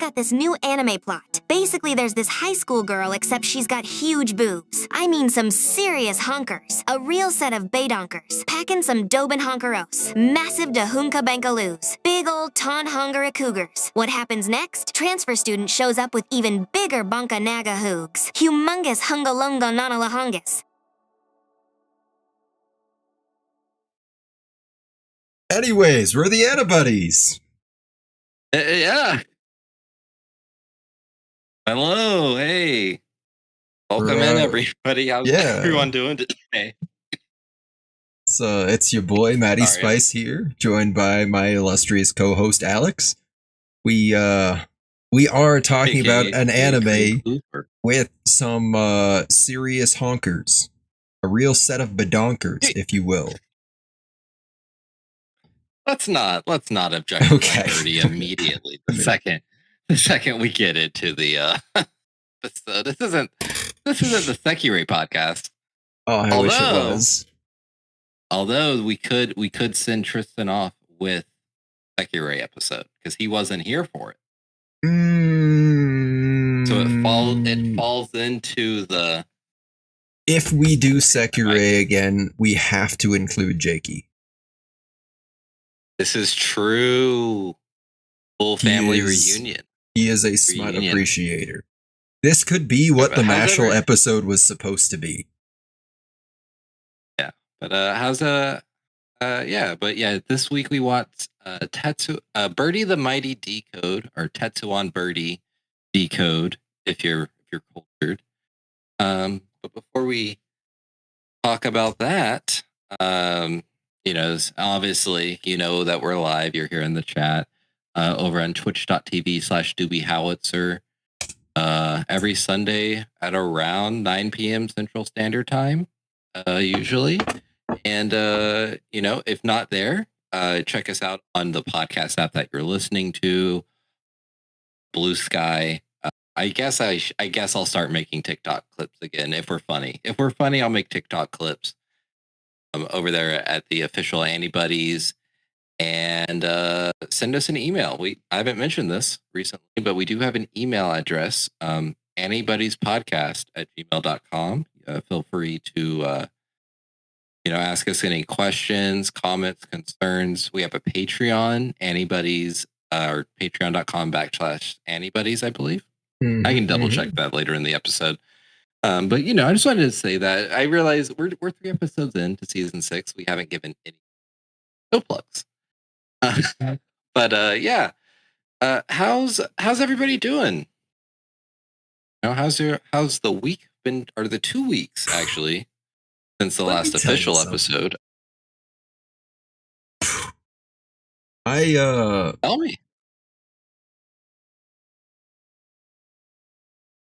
got this new anime plot. Basically, there's this high school girl, except she's got huge boobs. I mean some serious honkers. A real set of baydonkers. Packing some Doben honkeros. Massive dahunka bankaloos. Big old ton hungara cougars. What happens next? Transfer student shows up with even bigger bunka naga hoogs. Humongous hungalonga nanalahungus. Anyways, we're the Antibodies. Yeah. Hello. Hey. Welcome in, everybody. How's everyone doing today? So it's your boy Matty Spice here, joined by my illustrious co-host Alex. We are talking about an anime with some serious honkers, a real set of badonkers, if you will. Let's not object to Birdy immediately. The second we get into the episode. This isn't the Sekirei podcast. Oh, I wish it was. Although we could send Tristan off with Sekirei episode because he wasn't here for it. So it falls into the. If we do Sekirei again, we have to include Jakey. This is true. Full family reunion. He is a smut appreciator. This could be what the Mashal episode was supposed to be. Yeah, but this week we watched Birdy the Mighty Decode, or Tetsuan Birdy Decode, if you're cultured. But before we talk about that, obviously, that we're live. You're here in the chat over on twitch.tv/DoobieHowitzer every Sunday at around 9 p.m. Central Standard Time, usually. And, if not there, check us out on the podcast app that you're listening to, Blue Sky. I guess I'll start making TikTok clips again if we're funny. If we're funny, I'll make TikTok clips. Over there at the official Antibodies, and send us an email. I haven't mentioned this recently, but we do have an email address, antibodiespodcast@gmail.com. Feel free to ask us any questions, comments, concerns. We have a Patreon, Antibodies, or patreon.com/Antibodies, I believe. Mm-hmm. I can double check that later in the episode. But I just wanted to say that I realize we're 3 episodes into season 6. We haven't given any plugs. How's everybody doing? How's the week been, or the 2 weeks actually, since the last official episode? Tell me.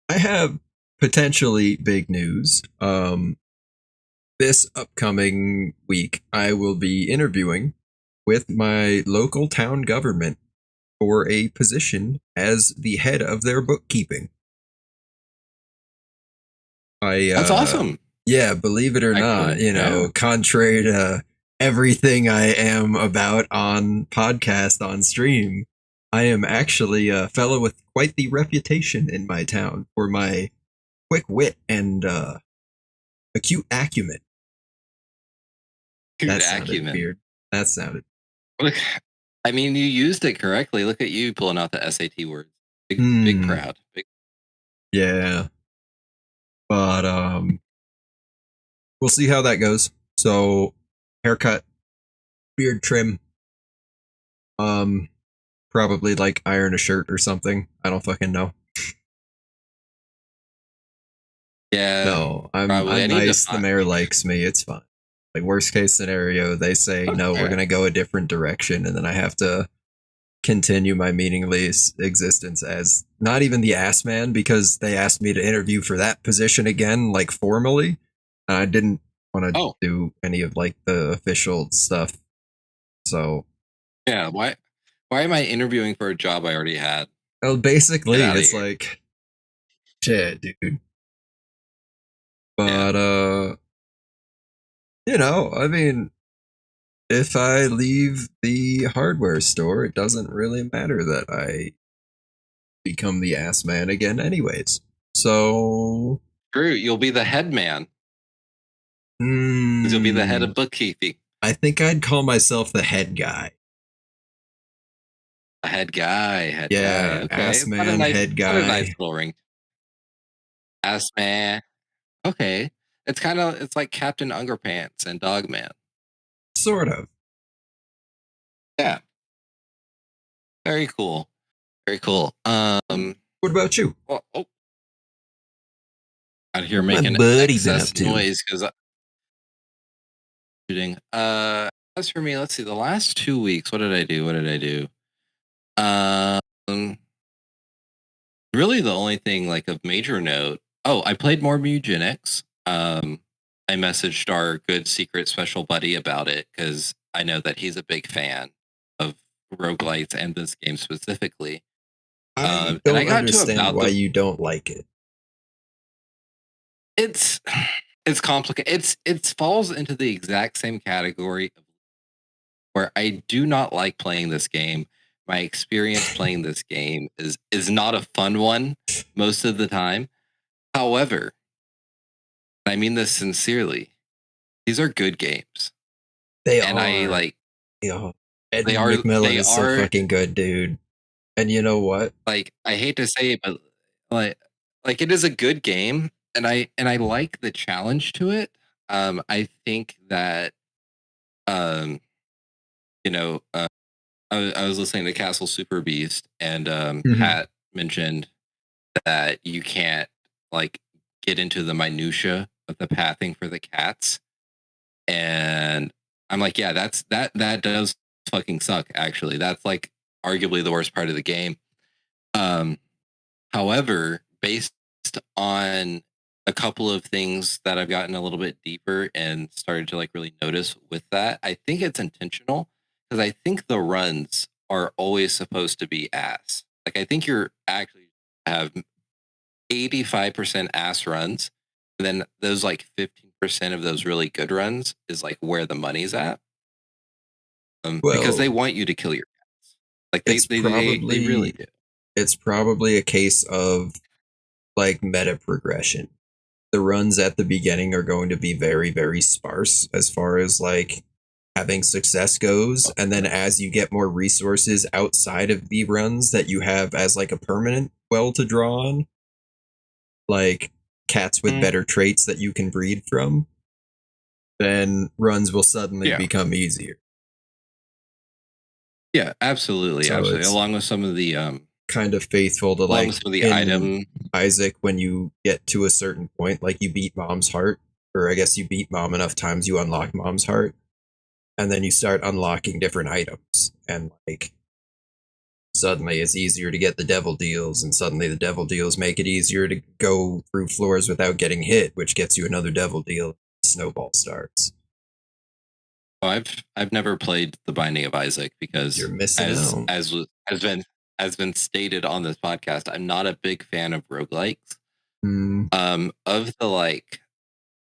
I have potentially big news. This upcoming week, I will be interviewing with my local town government for a position as the head of their bookkeeping. That's awesome. Yeah, believe it or not, contrary to everything I am about on podcast, on stream, I am actually a fellow with quite the reputation in my town for my quick wit and acute acumen. That sounded weird. That sounded. Look, I mean, you used it correctly. Look at you pulling out the SAT words. Big proud. Yeah. But we'll see how that goes. So, haircut, beard trim, probably like iron a shirt or something. I don't fucking know. Yeah. No, I'm nice. The mayor likes me. It's fine. Like, worst case scenario, they say, no, we're going to go a different direction. And then I have to continue my meaningless existence as not even the ass man, because they asked me to interview for that position again, like formally. And I didn't want to do any of like the official stuff. So. Yeah. Why am I interviewing for a job I already had? Well, basically, it's like, shit, dude. But, I mean, if I leave the hardware store, it doesn't really matter that I become the ass man again anyways. So True, you'll be the head man. You'll be the head of bookkeeping. I think I'd call myself the head guy. A head guy. Yeah, Okay. ass man, head guy. What a nice little ring. Ass man. Okay. It's like Captain Underpants and Dogman. Sort of. Yeah. Very cool. Very cool. What about you? Well, out here making Birdy excess noise because shooting. As for me, let's see. The last 2 weeks, what did I do? Really, the only thing like of major note. Oh, I played more Mugenics. I messaged our good secret special buddy about it because I know that he's a big fan of roguelites and this game specifically. I don't understand why you don't like it. It's complicated. It falls into the exact same category where I do not like playing this game. My experience playing this game is not a fun one most of the time. However, I mean this sincerely. These are good games. They and are. I like. Ed McMillan is so fucking good, dude. And you know what? Like, I hate to say it, but like it is a good game, and I like the challenge to it. I think that, you know, I was listening to Castle Super Beast, and Pat mentioned that you can't like get into the minutia of the pathing for the cats, and I'm like, yeah, that does fucking suck. Actually, that's like arguably the worst part of the game. However, based on a couple of things that I've gotten a little bit deeper and started to like really notice with that, I think it's intentional because I think the runs are always supposed to be ass. Like, I think you're actually have 85% ass runs, and then those like 15% of those really good runs is like where the money's at. Because they want you to kill your cats. Like they really do. It's probably a case of like meta progression. The runs at the beginning are going to be very, very sparse as far as like having success goes. And then as you get more resources outside of the runs that you have as like a permanent well to draw on, like cats with better traits that you can breed from, then runs will suddenly become easier. Yeah, absolutely. So absolutely. Along with some of the kind of faithful to like some of the item Isaac, when you get to a certain point, like you beat Mom's heart, or I guess you beat Mom enough times, you unlock Mom's heart, and then you start unlocking different items, and like suddenly it's easier to get the devil deals, and suddenly the devil deals make it easier to go through floors without getting hit, which gets you another devil deal. Snowball starts. I've never played The Binding of Isaac because you're missing out. As been stated on this podcast, I'm not a big fan of roguelikes. Of the like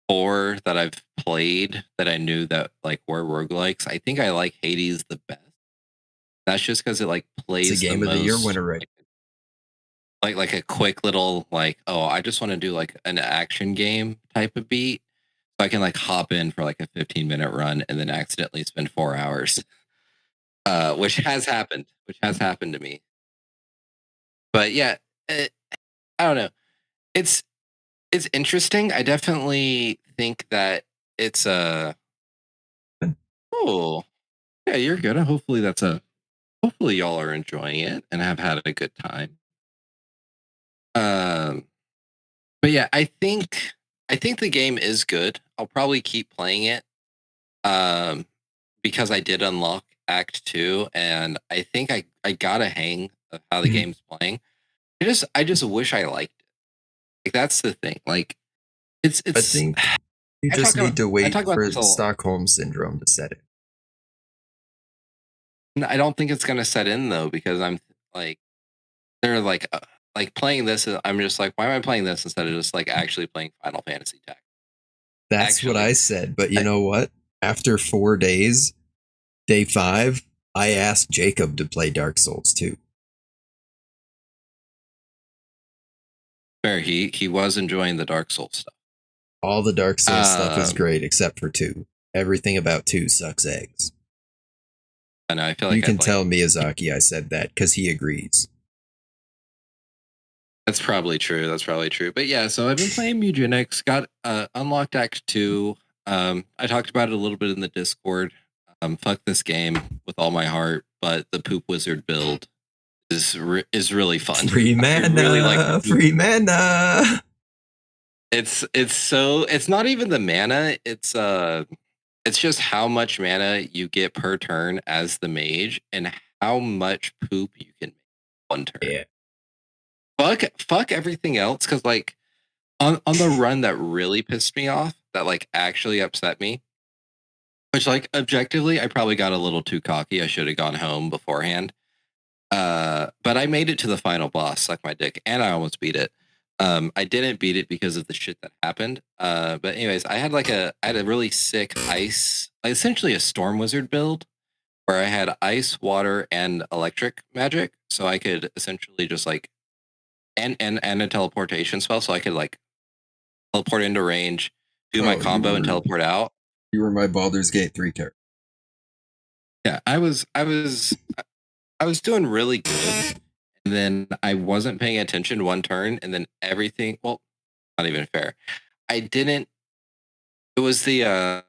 4 that I've played that I knew that like were roguelikes, I think I like Hades the best. That's just because it like plays it's a game of the year winner, right? Like a quick little like, oh, I just want to do like an action game type of beat. So I can like hop in for like a 15-minute run and then accidentally spend 4 hours. Which has happened to me. But yeah, I don't know. It's interesting. I definitely think that it's oh yeah, you're good. Hopefully y'all are enjoying it and have had a good time. But yeah, I think the game is good. I'll probably keep playing it. Because I did unlock Act 2, and I think I got a hang of how the game's playing. I just wish I liked it. Like, that's the thing. Like, it's. I think you just need to wait for Stockholm Syndrome to set in. I don't think it's gonna set in though, because I'm like, they're like playing this. I'm just like, why am I playing this instead of just like actually playing Final Fantasy Tactics? That's what I said, but you know what? After 4 days, day 5, I asked Jacob to play Dark Souls 2. Fair. He was enjoying the Dark Souls stuff. All the Dark Souls stuff is great except for 2. Everything about 2 sucks eggs. I know. I feel like you can tell Miyazaki I said that because he agrees. That's probably true. That's probably true. But yeah, so I've been playing Eugenics. Got unlocked Act 2. I talked about it a little bit in the Discord. Fuck this game with all my heart, but the Poop Wizard build is really fun. Free mana, really like free mana. It's not even the mana. It's just how much mana you get per turn as the mage and how much poop you can make one turn. Yeah. Fuck everything else, because like on the run that really pissed me off, that like actually upset me, which like objectively I probably got a little too cocky. I should have gone home beforehand. But I made it to the final boss, suck my dick, and I almost beat it. I didn't beat it because of the shit that happened. But anyways, I had a really sick ice, like essentially a storm wizard build where I had ice, water, and electric magic. So I could essentially just like and a teleportation spell, so I could like teleport into range, do my combo, and teleport out. You were my Baldur's Gate 3 character. Yeah, I was doing really good. And then I wasn't paying attention one turn, and then everything. Well, not even fair. I didn't. It was the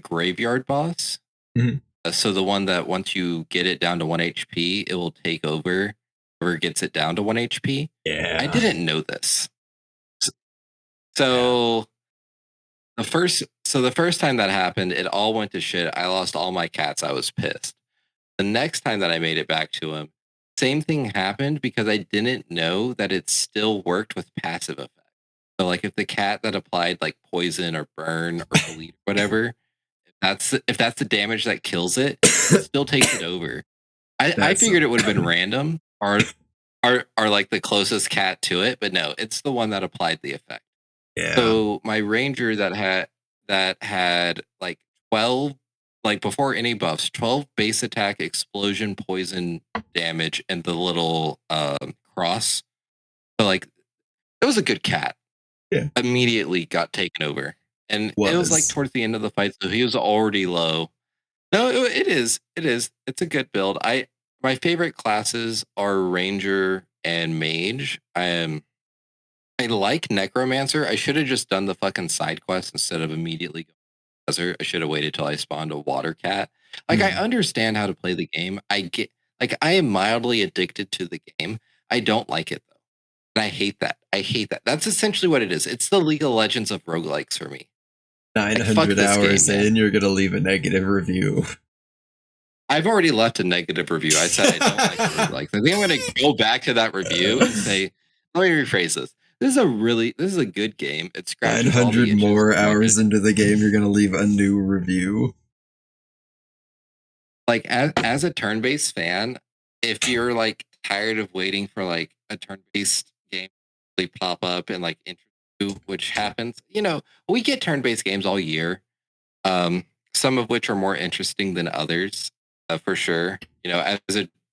graveyard boss. Mm-hmm. So the one that once you get it down to 1 HP, it will take over whoever gets it down to 1 HP. Yeah, I didn't know this. So the first time that happened, it all went to shit. I lost all my cats. I was pissed. The next time that I made it back to him, same thing happened because I didn't know that it still worked with passive effect. So like if the cat that applied like poison or burn or bleed or whatever, if that's the damage that kills it, it still takes it over. I figured it would have been random or like the closest cat to it, but no, it's the one that applied the effect. Yeah. So my ranger that had like 12, like before any buffs, 12 base attack, explosion, poison damage, and the little cross. So like it was a good cat. Yeah. Immediately got taken over. And it was like towards the end of the fight, so he was already low. No, it is. It's a good build. My favorite classes are ranger and mage. I like necromancer. I should have just done the fucking side quest instead of immediately going to the desert. I should have waited till I spawned a water cat. Like I understand how to play the game. I am mildly addicted to the game. I don't like it though. And I hate that. That's essentially what it is. It's the League of Legends of roguelikes for me. 900 hours game, in, you're going to leave a negative review. I've already left a negative review. I said I don't like roguelikes. I think I'm going to go back to that review and say, let me rephrase this. This is a good game. It scratches 900 more hours into the game, you're going to leave a new review. Like as a turn-based fan, if you're like tired of waiting for like a turn-based game to pop up and like introduce, which happens, we get turn-based games all year. Some of which are more interesting than others, for sure. As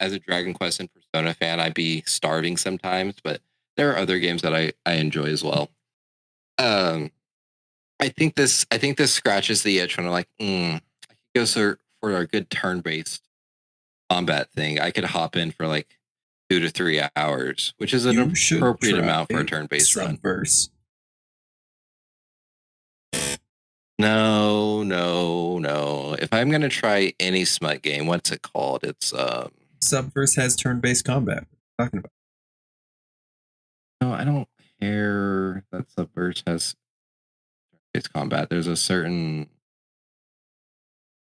a Dragon Quest and Persona fan, I'd be starving sometimes, but there are other games that I enjoy as well. I think this scratches the itch when I'm like, I could go for a good turn-based combat thing. I could hop in for like 2 to 3 hours, which is an appropriate amount for a turn-based run. No. If I'm gonna try any smut game, what's it called? It's Subverse has turn-based combat. What are you talking about? No, I don't care that Subverse has turn-based combat. There's a certain.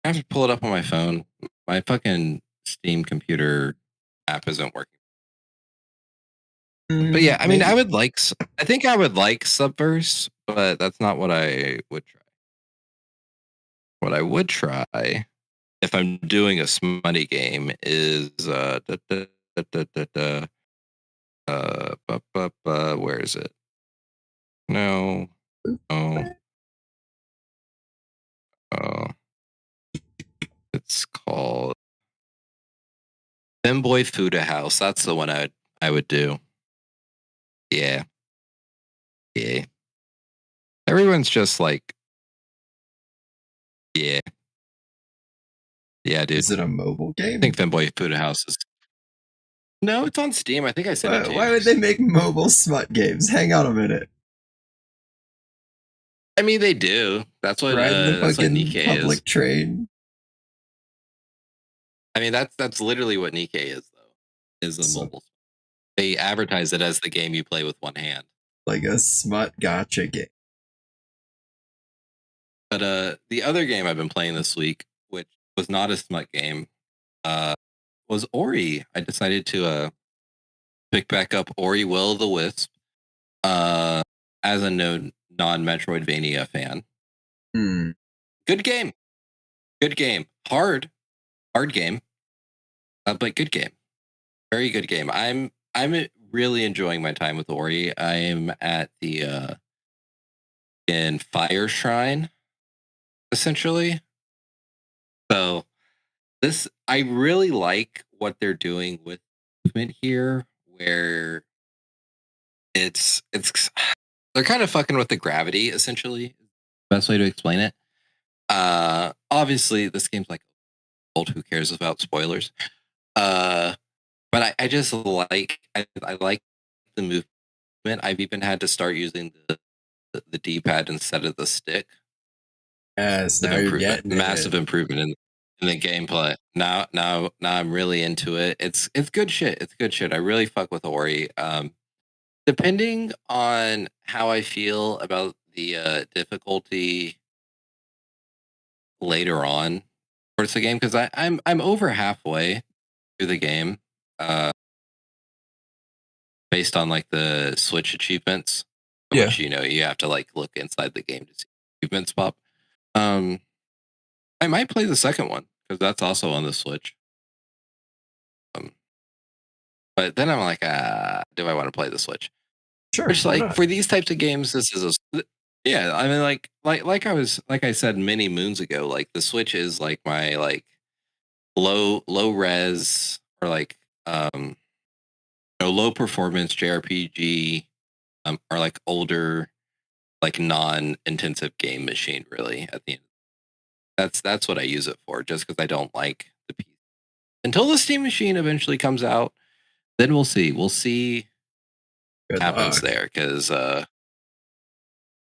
I have to pull it up on my phone. My fucking Steam computer app isn't working. But yeah, I mean, I think I would like Subverse, but that's not what I would try. What I would try if I'm doing a smutty game is where is it? No. It's called Femboy Fuda House. That's the one I would do. Yeah. Everyone's just like, yeah, dude. Is it a mobile game? I think Femboy Food House is. No, it's on Steam. I think I sent it to you. Why would they make mobile smut games? Hang on a minute. I mean, they do. That's what Ride the that's what fucking Nikkei public is. train. I mean, that's literally what Nikkei is, though. Is a mobile. They advertise it as the game you play with one hand, like a smut gotcha game. But the other game I've been playing this week, which was not a smut game, was Ori. I decided to pick back up Ori Will of the Wisp as a non-Metroidvania fan. Good game. Hard game, but good game. Very good game. I'm really enjoying my time with Ori. I am at the in Fire Shrine, essentially. So I really like what they're doing with movement here, where it's they're kind of fucking with the gravity, essentially. Best way to explain it. Obviously this game's like old, who cares about spoilers? But I just like I like the movement. I've even had to start using the D-pad instead of the stick. Yes, now you're getting massive improvement in the gameplay. Now I'm really into it. It's good shit. It's good shit. I really fuck with Ori. Depending on how I feel about the difficulty later on towards the game, because I'm over halfway through the game, based on like the Switch achievements, which you have to like look inside the game to see achievements pop. I might play the second one because that's also on the Switch. But then I'm like, do I want to play the Switch? Sure. Which, like, for these types of games, this is yeah. I mean, like I said many moons ago, like the Switch is like my like low res or like low performance JRPG, or like older, like non-intensive game machine. Really, at the end, that's what I use it for. Just because I don't like the PC until the Steam machine eventually comes out, then we'll see. We'll see what happens there, because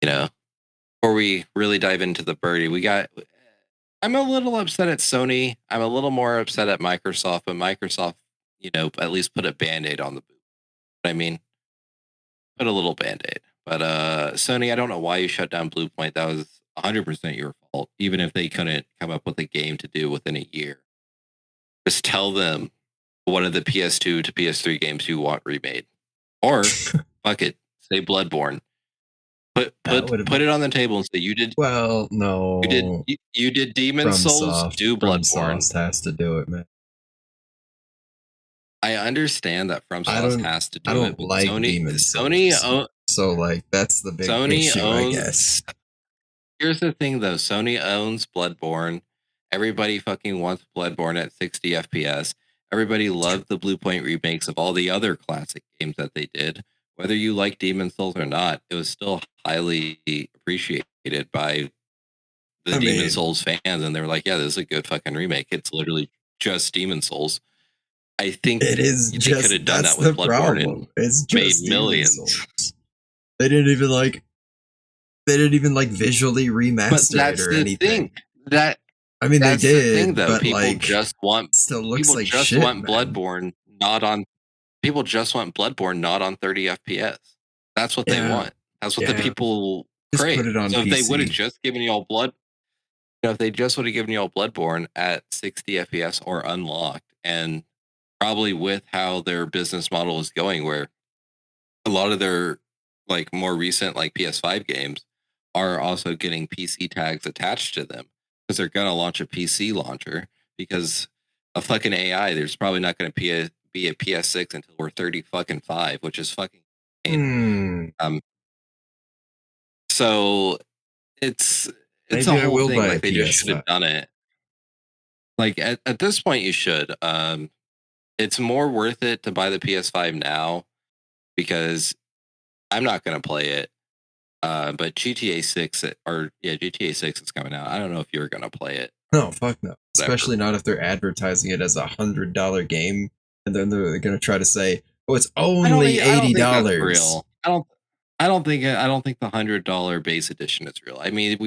before we really dive into the Birdy, I'm a little upset at Sony. I'm a little more upset at Microsoft, but Microsoft, at least put a Band-Aid on the boot. I mean, put a little Band-Aid. But Sony, I don't know why you shut down Bluepoint. That was 100% your fault, even if they couldn't come up with a game to do within a year. Just tell them one of the PS2 to PS3 games you want remade. Or, fuck it, say Bloodborne. Put it on the table and say you did. Well, no, you did Demon Souls. Do Bloodborne. Has to do it, man. I understand that FromSoft has to do it. I don't like Demon Souls. So like that's the big issue, I guess. Here's the thing, though. Sony owns Bloodborne. Everybody fucking wants Bloodborne at 60 FPS. Everybody loved the Bluepoint remakes of all the other classic games that they did. Whether you like Demon Souls or not, it was still highly appreciated by the Demon Souls fans. And they were like, yeah, this is a good fucking remake. It's literally just Demon Souls. I think it is. They could have done that with Bloodborne and made millions. They didn't even like visually remaster it or anything. They did, the thing, though. But people like, just want still looks people like just shit, want man. Bloodborne not on. People just want Bloodborne not on 30 FPS. That's what they want. That's what the people crave. Put it on so PC. If they would have just given you all if they just would have given you all Bloodborne at 60 FPS or unlocked, and probably with how their business model is going, where a lot of their like more recent like PS5 games are also getting PC tags attached to them because they're gonna launch a PC launcher, because a fucking AI, there's probably not gonna be a PS6 until we're 30 fucking 5, which is fucking insane. So it's Maybe a whole thing. Like they just should have done it. Like at this point, you should. It's more worth it to buy the PS5 now, because I'm not gonna play it. But GTA 6 GTA 6 is coming out. I don't know if you're gonna play it. No, fuck no. Whatever. Especially not if they're advertising it as $100 game, and then they're gonna try to say, "Oh, it's only $80." I don't think the $100 base edition is real. I mean,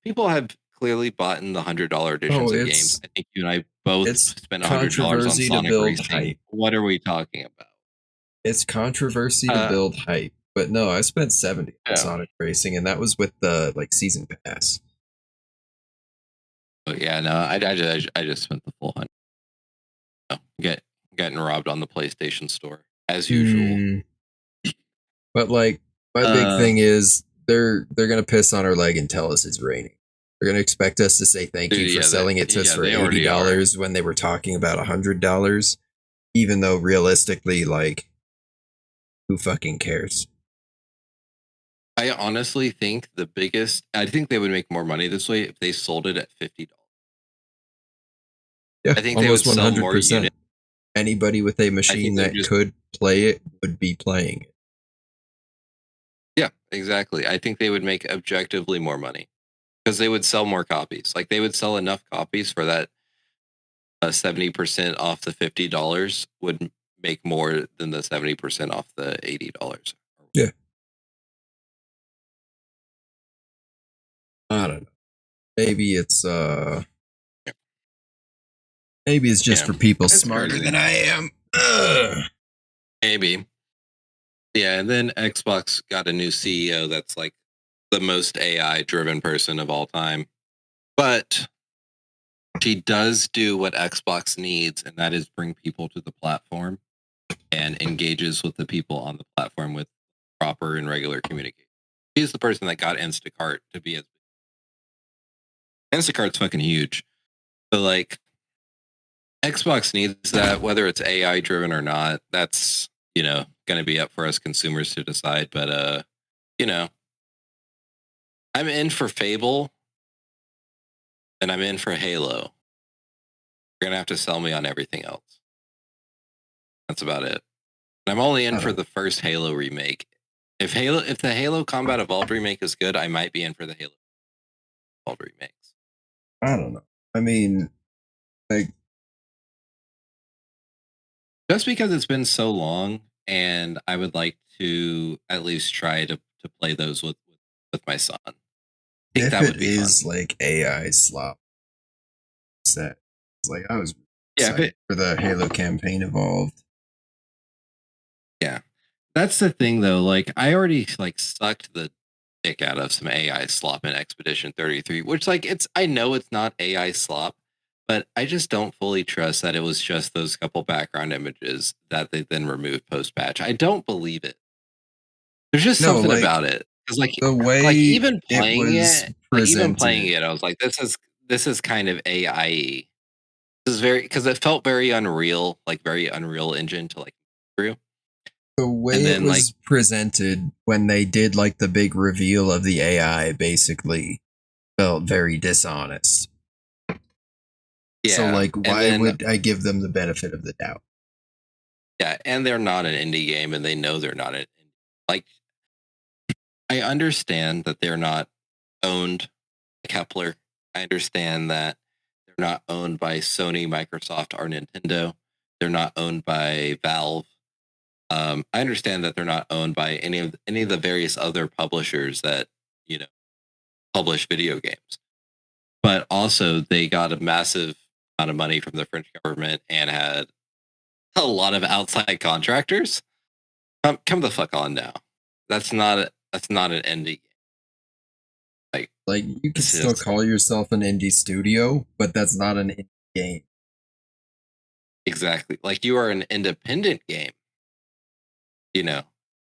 people have clearly bought in the $100 editions of games. I think you and I both spent $100 on Sonic Racing. Hype. What are we talking about? It's controversy to build hype, but no, I spent $70 on Sonic Racing, and that was with the season pass. Oh yeah, no, I just spent the full $100. Getting robbed on the PlayStation Store as usual. But like, my big thing is they're gonna piss on our leg and tell us it's raining. They're gonna expect us to say thank you for selling it to us for $80 when they were talking about $100, even though realistically, like, who fucking cares? I honestly think I think they would make more money this way if they sold it at $50. Yeah, I think almost they would 100%. Sell more units. Anybody with a machine that could play it would be playing it. Yeah, exactly. I think they would make objectively more money because they would sell more copies. Like they would sell enough copies for that 70% off the $50 would make more than the 70% off the $80. Yeah. I don't know. Maybe it's maybe it's just for people smarter than I am. Maybe. Yeah, and then Xbox got a new CEO that's like the most AI driven person of all time. But she does do what Xbox needs, and that is bring people to the platform and engages with the people on the platform with proper and regular communication. She's the person that got Instacart to be as big. Instacart's fucking huge. But like Xbox needs that, whether it's AI driven or not, that's, going to be up for us consumers to decide. But, I'm in for Fable and I'm in for Halo. You're going to have to sell me on everything else. That's about it. And I'm only in for the first Halo remake. If the Halo Combat Evolved remake is good, I might be in for the Halo Evolved remakes. I don't know. I mean, like, just because it's been so long, and I would like to at least try to play those with my son. I think that would be is fun. Like AI slop set. It's like I was excited for the Halo campaign Evolved. Yeah, that's the thing though. Like I already sucked the dick out of some AI slop in Expedition 33, which I know it's not AI slop. But I just don't fully trust that it was just those couple background images that they then removed post-patch. I don't believe it. There's just something about it. Because the way even playing it, I was like, this is kind of AI. This is because it felt very unreal, like very Unreal Engine to through. The way it was presented when they did the big reveal of the AI basically felt very dishonest. Yeah. So why would I give them the benefit of the doubt? Yeah, and they're not an indie game, and they know they're not I understand that they're not owned by Kepler. I understand that they're not owned by Sony, Microsoft, or Nintendo. They're not owned by Valve. I understand that they're not owned by any of the various other publishers that publish video games. But also, they got a massive amount of money from the French government and had a lot of outside contractors. Come the fuck on now. That's not an indie game. Like you can still call yourself an indie studio, but that's not an indie game. Exactly. Like you are an independent game.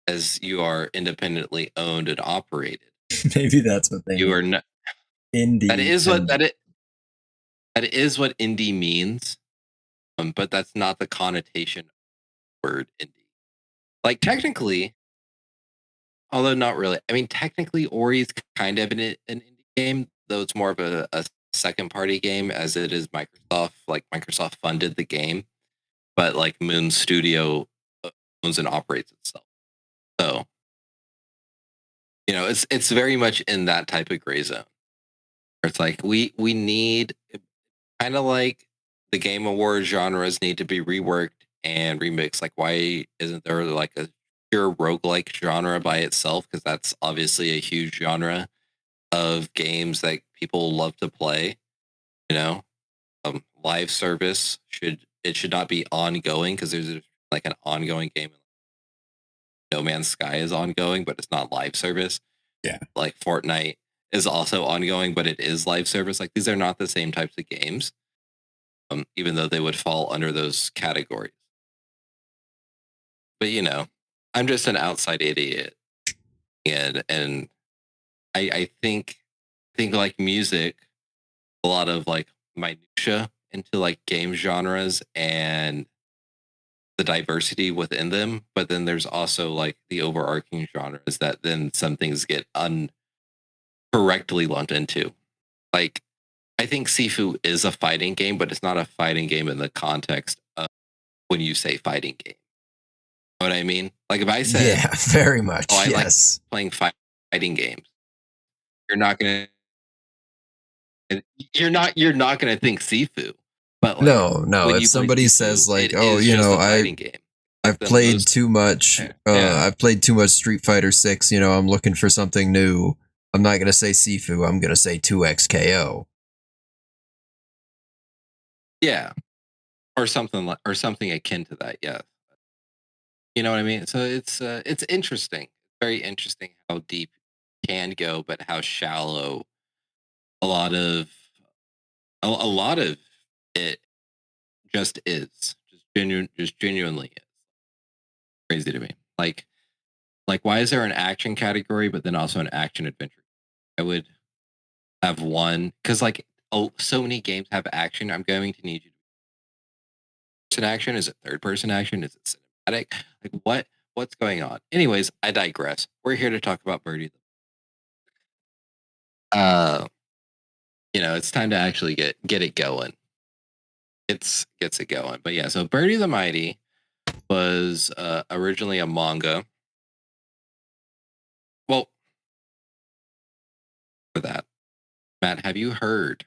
As you are independently owned and operated. Maybe that's what you are not indie. That is what indie means. But that's not the connotation of the word indie. Like technically, although not really. I mean, technically, Ori's kind of an indie game, though it's more of a second party game as it is Microsoft. Like Microsoft funded the game, but Moon Studio owns and operates itself. So, it's very much in that type of gray zone. Where it's like we need, kind of like the Game Awards genres need to be reworked and remixed. Like, why isn't there like a pure roguelike genre by itself? Because that's obviously a huge genre of games that people love to play. Live service should not be ongoing, because there's like an ongoing game. No Man's Sky is ongoing, but it's not live service. Yeah. Like Fortnite is also ongoing, but it is live service. Like, these are not the same types of games, even though they would fall under those categories. But I'm just an outside idiot, and I think like music, a lot of like minutia into like game genres and the diversity within them, but then there's also like the overarching genres that then some things get correctly lumped into. Like, I think Sifu is a fighting game, but it's not a fighting game in the context of when you say fighting game. You know what I mean? Like, if I said, yeah, very much. I yes. like playing fighting games, you're not gonna think Sifu. But like, no. If somebody says like, "Oh, I've played too much. I've played too much Street Fighter 6. I'm looking for something new." I'm not gonna say Sifu. I'm gonna say 2XKO. Yeah, or something akin to that. Yeah, you know what I mean. So it's interesting, very interesting how deep it can go, but how shallow a lot of it just is. Just genuinely is crazy to me. Like why is there an action category, but then also an action adventure? I would have one, because like so many games have action. I'm going to need you to person action. Is it third person action? Is it cinematic? Like what's going on? Anyways, I digress. We're here to talk about Birdy. It's time to actually get it going. Gets it going. But yeah, so Birdy the Mighty was originally a manga. Well, for that, Matt, have you heard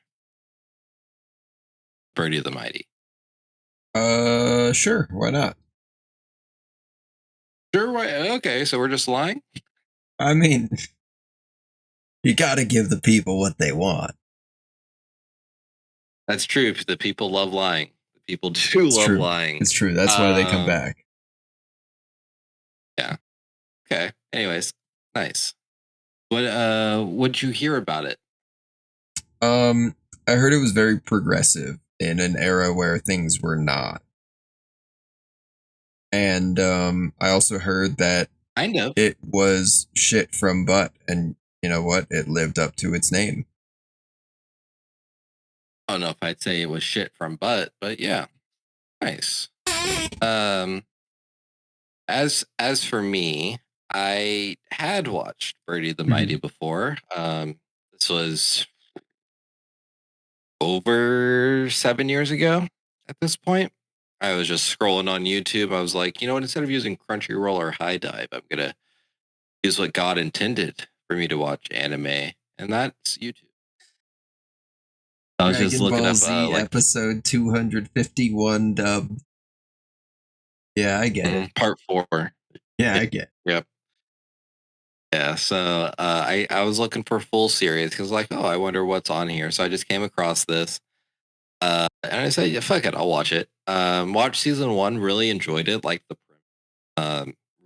Birdy the Mighty? Sure. Why not? Sure. Why? Okay, so we're just lying? I mean, you gotta give the people what they want. That's true. The people love lying. The people do love lying. It's true. That's why they come back. Yeah. Okay. Anyways, nice. What'd you hear about it? I heard it was very progressive in an era where things were not. And I also heard that kind of it was shit from butt, and you know what? It lived up to its name. I don't know if I'd say it was shit from butt, but yeah, nice. As for me, I had watched Birdy the Mighty before. This was over 7 years ago at this point. I was just scrolling on YouTube. I was like, you know what? Instead of using Crunchyroll or High Dive, I'm going to use what God intended for me to watch anime, and that's YouTube. I was just looking up episode 251 dubbed. Yeah, I get it. Part 4. Yeah, I get it. Yep. Yeah, so I was looking for full series because like, oh, I wonder what's on here. So I just came across this. And I said, yeah, fuck it, I'll watch it. Watched season 1, really enjoyed it. Like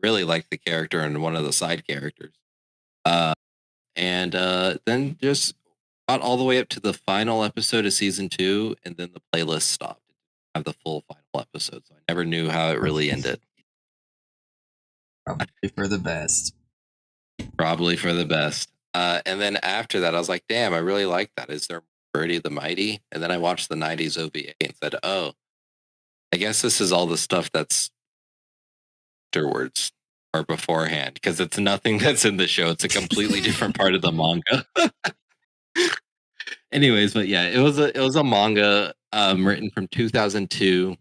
really liked the character and one of the side characters. And then just got all the way up to the final episode of season 2, and then the playlist stopped. I have the full final episode, so I never knew how it really ended. Probably for the best. Probably for the best. And then after that, I was like, damn, I really like that. Is there Birdy the Mighty? And then I watched the 90s OVA and said, oh, I guess this is all the stuff that's afterwards or beforehand, because it's nothing that's in the show. It's a completely different part of the manga. Anyways, but yeah, it was a manga written from 2002.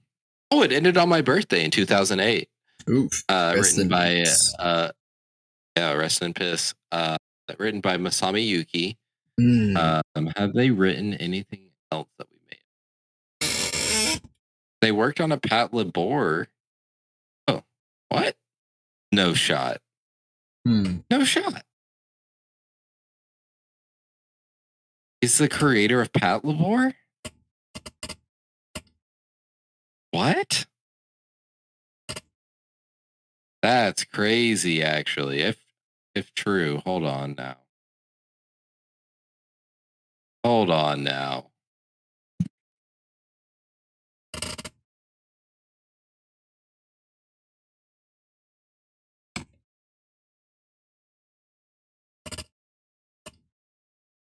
Oh, it ended on my birthday in 2008. Oof. Written by Yeah, Rest in Piss. Written by Masami Yuki. Mm. Have they written anything else that we made? They worked on a Pat Labor. Oh, what? No shot. No shot. He's the creator of Pat Labor? What? That's crazy, actually. If true, hold on now. Hold on now.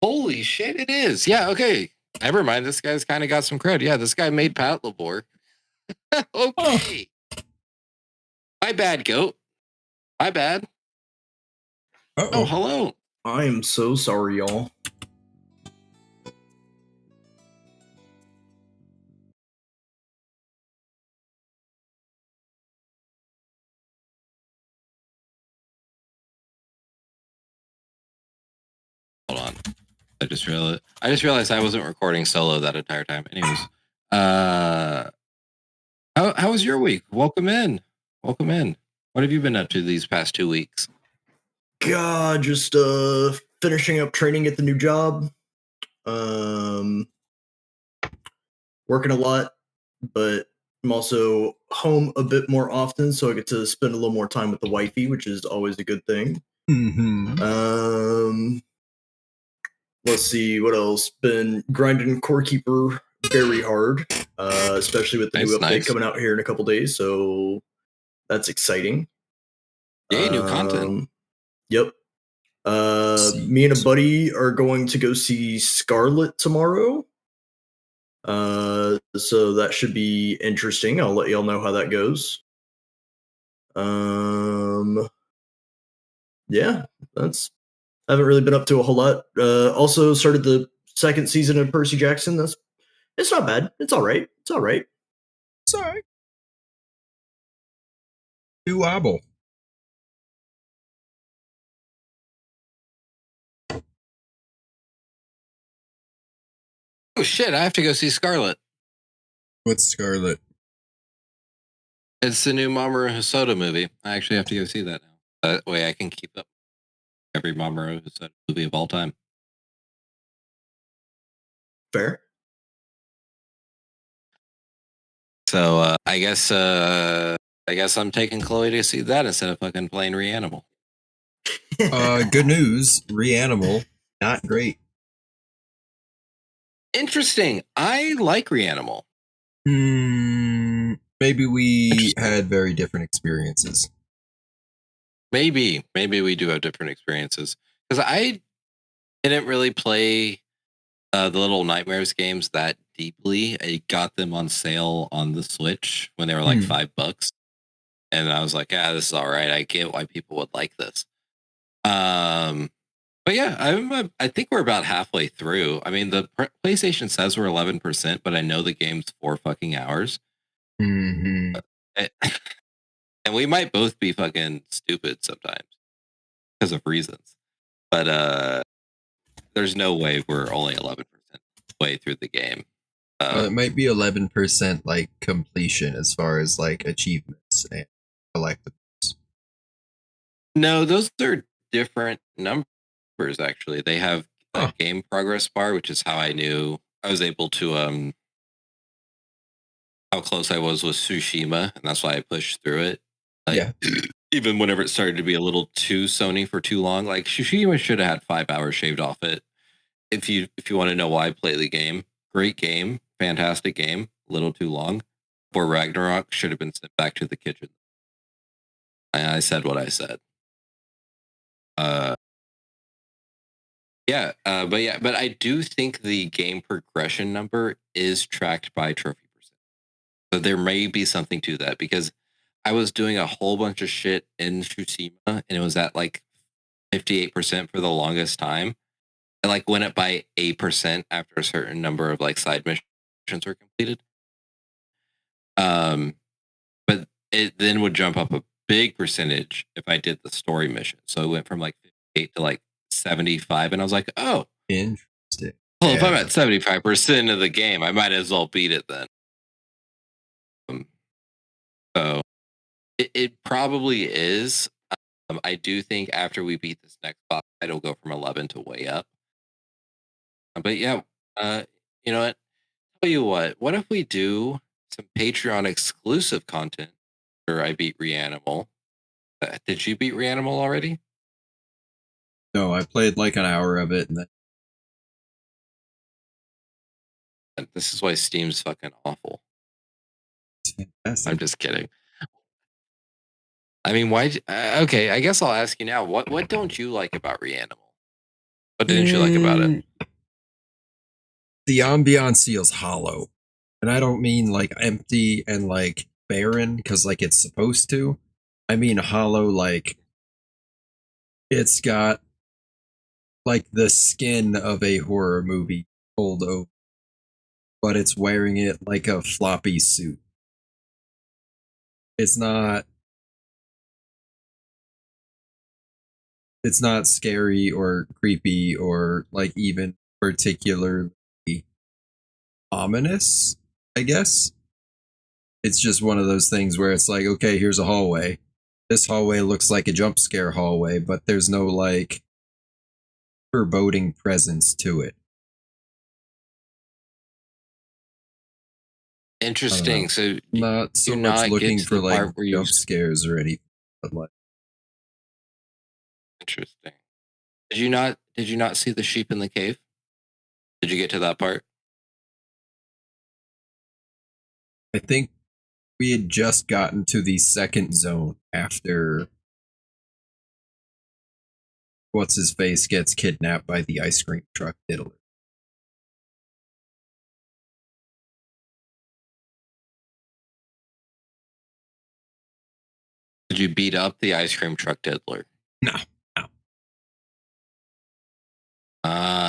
Holy shit, it is. Yeah, okay. Never mind. This guy's kind of got some cred. Yeah, this guy made Pat Labor. Okay. Oh. My bad, goat. My bad. Oh, hello. I am so sorry, y'all. Hold on. I just realized I wasn't recording solo that entire time. Anyways, how was your week? Welcome in. Welcome in. What have you been up to these past 2 weeks? God, just finishing up training at the new job. Working a lot, but I'm also home a bit more often, so I get to spend a little more time with the wifey, which is always a good thing. Mm-hmm. Let's see what else. Been grinding Core Keeper very hard, especially with the new update coming out here in a couple days. So that's exciting. Yay, new content. Yep. Me and a buddy are going to go see Scarlet tomorrow. So that should be interesting. I'll let y'all know how that goes. Yeah, I haven't really been up to a whole lot. Also started the second season of Percy Jackson. It's not bad. It's all right. It's all right. It's all right. Doable. Oh shit! I have to go see Scarlet. What's Scarlet? It's the new Mamoru Hosoda movie. I actually have to go see that now. That way I can keep up every Mamoru Hosoda movie of all time. Fair. So I guess I'm taking Chloe to see that instead of fucking playing Reanimal. Good news. Reanimal, not great. Interesting. I like Reanimal. Maybe we had very different experiences. Maybe we do have different experiences because I didn't really play the Little Nightmares games that deeply. I got them on sale on the Switch when they were like $5, and I was like, "Yeah, this is all right. I get why people would like this." But yeah, I think we're about halfway through. I mean, the PlayStation says we're 11%, but I know the game's 4 fucking hours. Mm-hmm. And we might both be fucking stupid sometimes because of reasons. But there's no way we're only 11% way through the game. It might be 11% like completion as far as like achievements and collectibles. No, those are different numbers. Actually, they have a game progress bar, which is how I knew I was able to how close I was with Tsushima, and that's why I pushed through it. Even whenever it started to be a little too Sony for too long, like Tsushima should have had 5 hours shaved off it. If you want to know why I play the game, great game, fantastic game, a little too long. For Ragnarok should have been sent back to the kitchen. I said what I said. But I do think the game progression number is tracked by trophy percent. So there may be something to that because I was doing a whole bunch of shit in Tsushima and it was at like 58% for the longest time. It like went up by 8% after a certain number of like side missions were completed. But it then would jump up big percentage if I did the story mission. So it went from like 58 to like 75, and I was like, oh, interesting. Well, if I'm at 75% of the game, I might as well beat it then. So it probably is. I do think after we beat this next boss, it'll go from 11 to way up. But yeah, you know what? Tell you what if we do some Patreon exclusive content after I beat Reanimal? Did you beat Reanimal already? No, I played like an hour of it, and then... This is why Steam's fucking awful. I'm just kidding. I mean, why? Okay, I guess I'll ask you now. What don't you like about Reanimal? What didn't you like about it? The ambiance feels hollow, and I don't mean like empty and like barren because like it's supposed to. I mean hollow, like it's got like the skin of a horror movie pulled over, but it's wearing it like a floppy suit. It's not scary or creepy or like even particularly ominous, I guess. It's just one of those things where it's like, okay, here's a hallway. This hallway looks like a jump scare hallway, but there's no like foreboding presence to it. Interesting. So not so much looking for like jump scares or anything, but like interesting. Did you not see the sheep in the cave? Did you get to that part? I think we had just gotten to the second zone after what's his face gets kidnapped by the ice cream truck diddler. Did you beat up the ice cream truck diddler? No.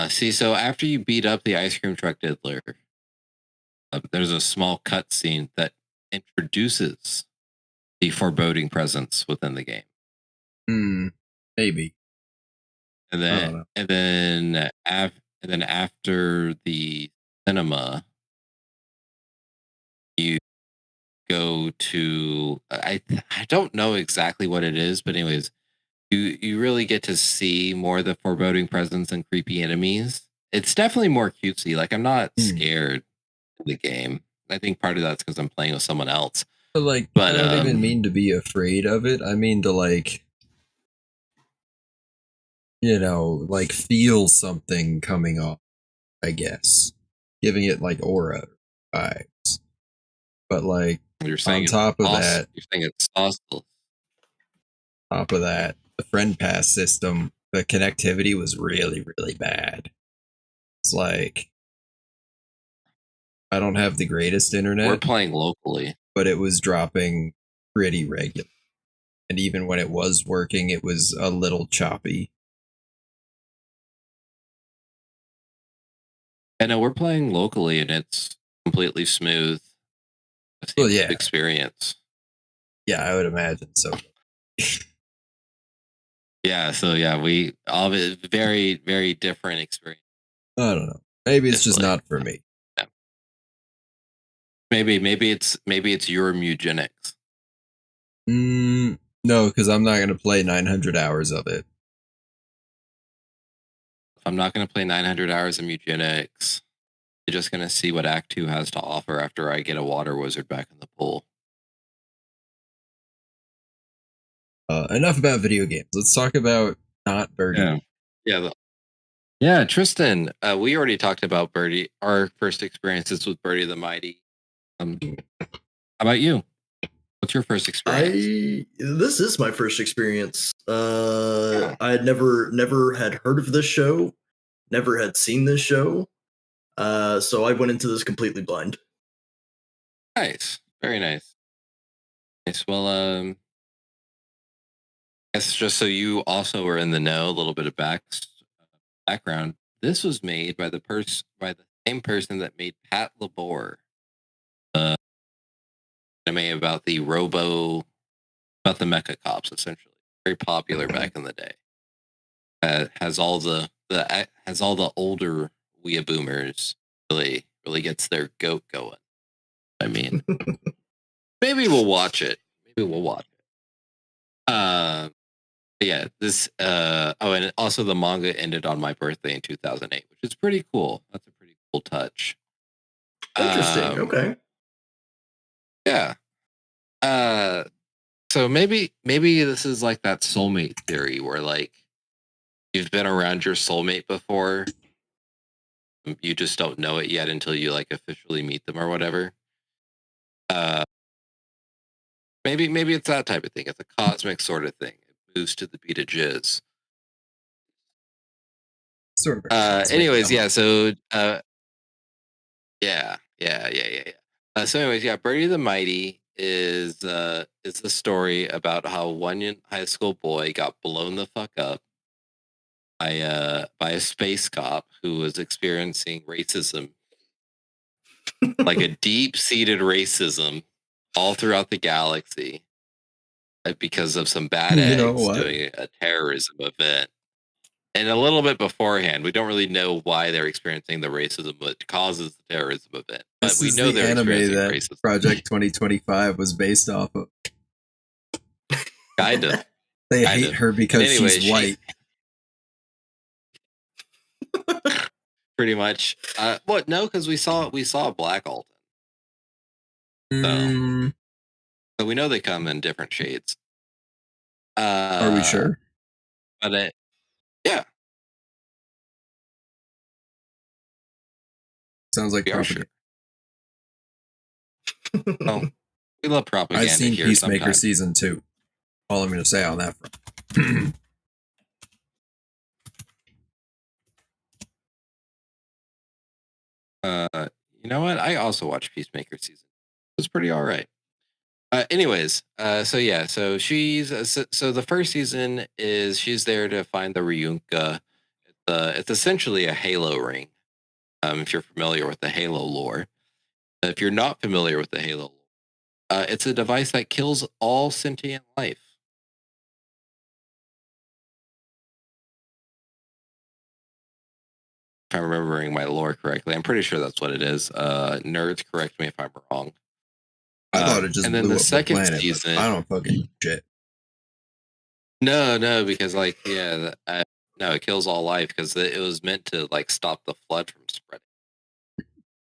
See, so after you beat up the ice cream truck diddler, there's a small cutscene that introduces the foreboding presence within the game. Maybe. And then after the cinema, you go to I don't know exactly what it is, but anyways, you really get to see more of the foreboding presence and creepy enemies. It's definitely more cutesy. Like I'm not scared of the game. I think part of that's because I'm playing with someone else. But I don't even mean to be afraid of it. I mean to like, you know, like feel something coming off, I guess. Giving it like aura vibes. But like you're saying on top of that, you're saying it's hostile. Top of that, the friend pass system, the connectivity was really, really bad. It's like I don't have the greatest internet. We're playing locally, but it was dropping pretty regular. And even when it was working, it was a little choppy. I know we're playing locally and it's completely smooth. Well, yeah. Experience. Yeah, I would imagine so. Yeah, so yeah, we all of it very, very different experience. I don't know. Maybe it's just not for me. Yeah. Maybe it's your eugenics. No, because I'm not gonna play 900 hours of it. I'm not gonna play 900 hours of eugenics. I'm just gonna see what Act 2 has to offer after I get a water wizard back in the pool. Enough about video games. Let's talk about not Birdy. Yeah, Tristan. We already talked about Birdy. Our first experiences with Birdy the Mighty. How about you? What's your first experience? This is my first experience. I had never had heard of this show, never had seen this show. So I went into this completely blind. Nice, very nice. Nice. Well, guess just so you also are in the know, a little bit of background. This was made by the same person that made Pat Labor, anime about the about the mecha cops, essentially. Very popular back in the day. Has all the older Wea boomers really gets their goat going. I mean, maybe we'll watch it. Yeah, this and also the manga ended on my birthday in 2008, which is pretty cool. That's a pretty cool touch. Interesting. Okay. Yeah. So maybe this is like that soulmate theory where like you've been around your soulmate before. You just don't know it yet until you like officially meet them or whatever. Maybe it's that type of thing. It's a cosmic sort of thing. It moves to the beat of jizz. Sort of. Anyways, yeah. So, yeah. So, anyways, yeah. Birdy the Mighty is the story about how one high school boy got blown the fuck up by a space cop who was experiencing racism, like a deep-seated racism, all throughout the galaxy, because of some bad eggs doing a terrorism event. And a little bit beforehand, we don't really know why they're experiencing the racism that causes the terrorism event. But this we know they're experiencing that racism. Project 2025 was based off of. Kind of. They hate her because she's white. Pretty much. What? No, because we saw Black Alton. So we know they come in different shades. Are we sure? But yeah. Sounds like propaganda. Sure. Oh, we love propaganda. I've seen Peacemaker season 2. All I'm going to say on that front. You know what? I also watched Peacemaker season. It was pretty all right. Anyways, so yeah, so she's so the first season is she's there to find the Ryunka. It's essentially a Halo ring. If you're familiar with the Halo lore, if you're not familiar with the Halo lore, it's a device that kills all sentient life. If I'm remembering my lore correctly, I'm pretty sure that's what it is. Nerds, correct me if I'm wrong. I thought it just and then blew the up second the planet, season. I don't fucking shit. No, because like no, it kills all life because it was meant to like stop the flood from spreading.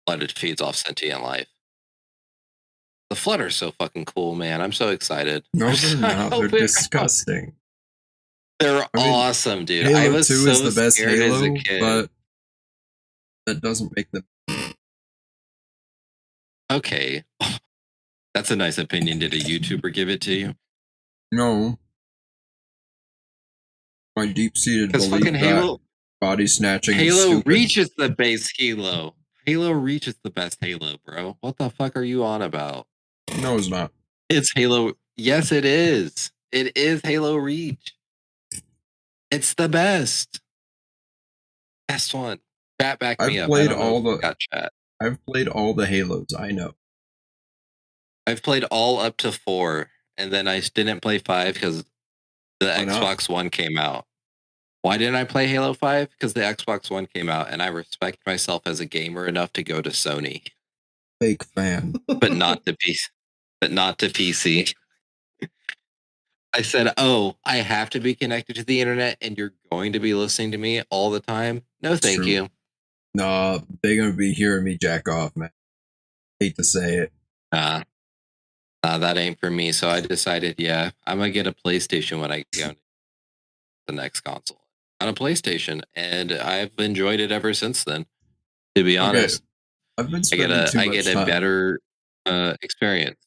Flood, it feeds off sentient life. The flood are so fucking cool, man. I'm so excited. No, they're not. They're disgusting. They're awesome, dude. Halo I was 2 so is the best scared Halo, as a kid. but that doesn't make them. Okay. That's a nice opinion. Did a YouTuber give it to you? No. My deep-seated belief that Halo, body snatching Halo Reach is the base Halo. Halo Reach is the best Halo, bro. What the fuck are you on about? No, it's not. It's Halo. Yes, it is. It is Halo Reach. It's the best. Best one. Chat back me up. I've played all the Halos, I know. I've played all up to 4, and then I didn't play 5 because the Xbox One came out. Why didn't I play Halo 5? Because the Xbox One came out, and I respect myself as a gamer enough to go to Sony. Fake fan. But not to PC. I said, oh, I have to be connected to the internet, and you're going to be listening to me all the time? No, thank you. Nah, they're going to be hearing me jack off, man. Hate to say it. Nah, that ain't for me. So I decided, yeah, I'm going to get a PlayStation when I go to the next console. On a PlayStation, and I've enjoyed it ever since then, to be honest. I've been I get a better experience.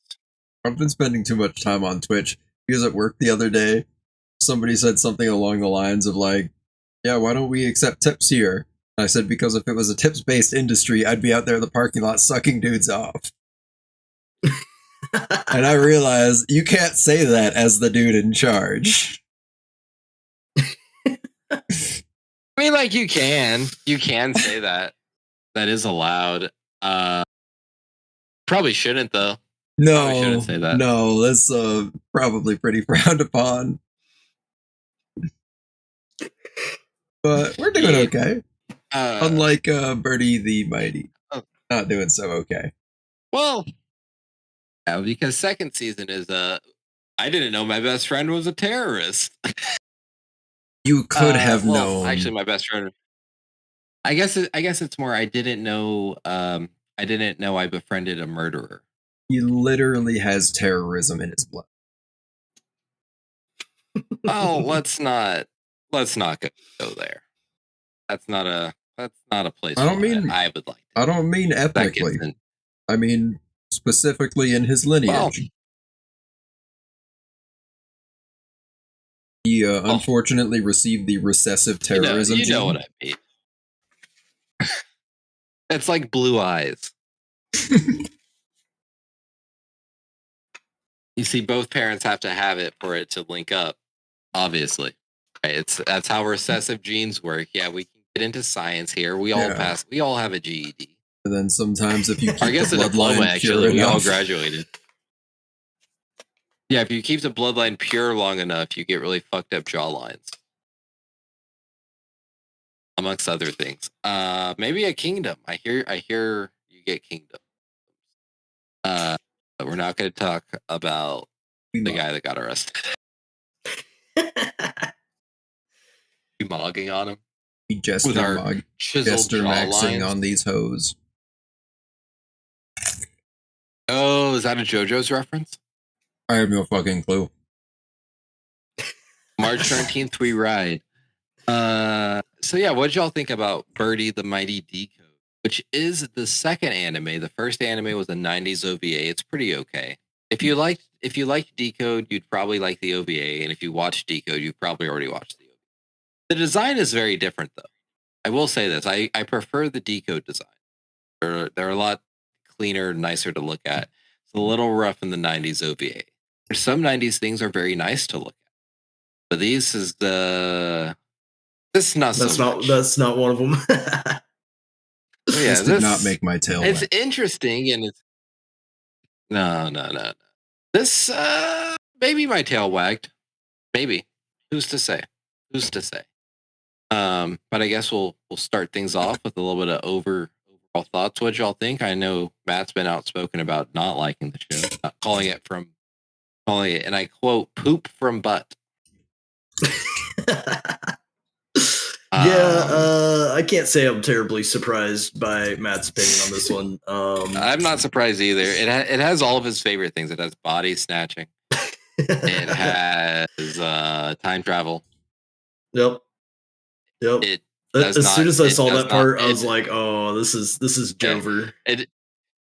I've been spending too much time on Twitch because at work the other day, somebody said something along the lines of like, yeah, why don't we accept tips here? And I said, because if it was a tips-based industry, I'd be out there in the parking lot sucking dudes off. And I realized you can't say that as the dude in charge. I mean, like, you can say that. That is allowed. Probably shouldn't, though. No, I shouldn't say that. No, that's probably pretty frowned upon. But we're doing okay. Unlike Birdy the Mighty. Not doing so okay. Well, yeah, because second season is I didn't know my best friend was a terrorist. You could have known. Actually, my best friend. I guess it's more. I didn't know. I didn't know I befriended a murderer. He literally has terrorism in his blood. Oh, let's not go there. That's not a place. I would like. I don't mean ethnically. I mean specifically in his lineage. Well, he unfortunately received the recessive terrorism. You know what I mean. It's like blue eyes. You see, both parents have to have it for it to link up. Obviously, right? That's how recessive genes work. Yeah, we can get into science here. We all pass. We all have a GED. And then sometimes, if you keep the bloodline pure enough, we all graduated. Yeah, if you keep the bloodline pure long enough, you get really fucked up jawlines, amongst other things. Maybe a kingdom. I hear you get kingdom. But we're not going to talk about the guy that got arrested. You mogging on him? We jester maxing on these hoes. Oh, is that a JoJo's reference? I have no fucking clue. March 13th, we ride. So yeah, what did y'all think about Birdy the Mighty Decode, which is the second anime? The first anime was a 90s OVA. It's pretty okay. If you liked Decode, you'd probably like the OVA, and if you watched Decode, you've probably already watched the OVA. The design is very different, though. I will say this: I prefer the Decode design. They're a lot cleaner, nicer to look at. It's a little rough in the 90s OVA. There's some 90s things are very nice to look at, but this is not one of them. This did not make my tail. It's interesting, and it's no. This maybe my tail wagged. Maybe. Who's to say? But I guess we'll start things off with a little bit of overall thoughts. What y'all think? I know Matt's been outspoken about not liking the show, calling it, and I quote, "poop from butt." I can't say I'm terribly surprised by Matt's opinion on this one. I'm not surprised either. It has all of his favorite things. It has body snatching. It has time travel. Yep. As soon as I saw that part, I was like, "Oh, this is Jover."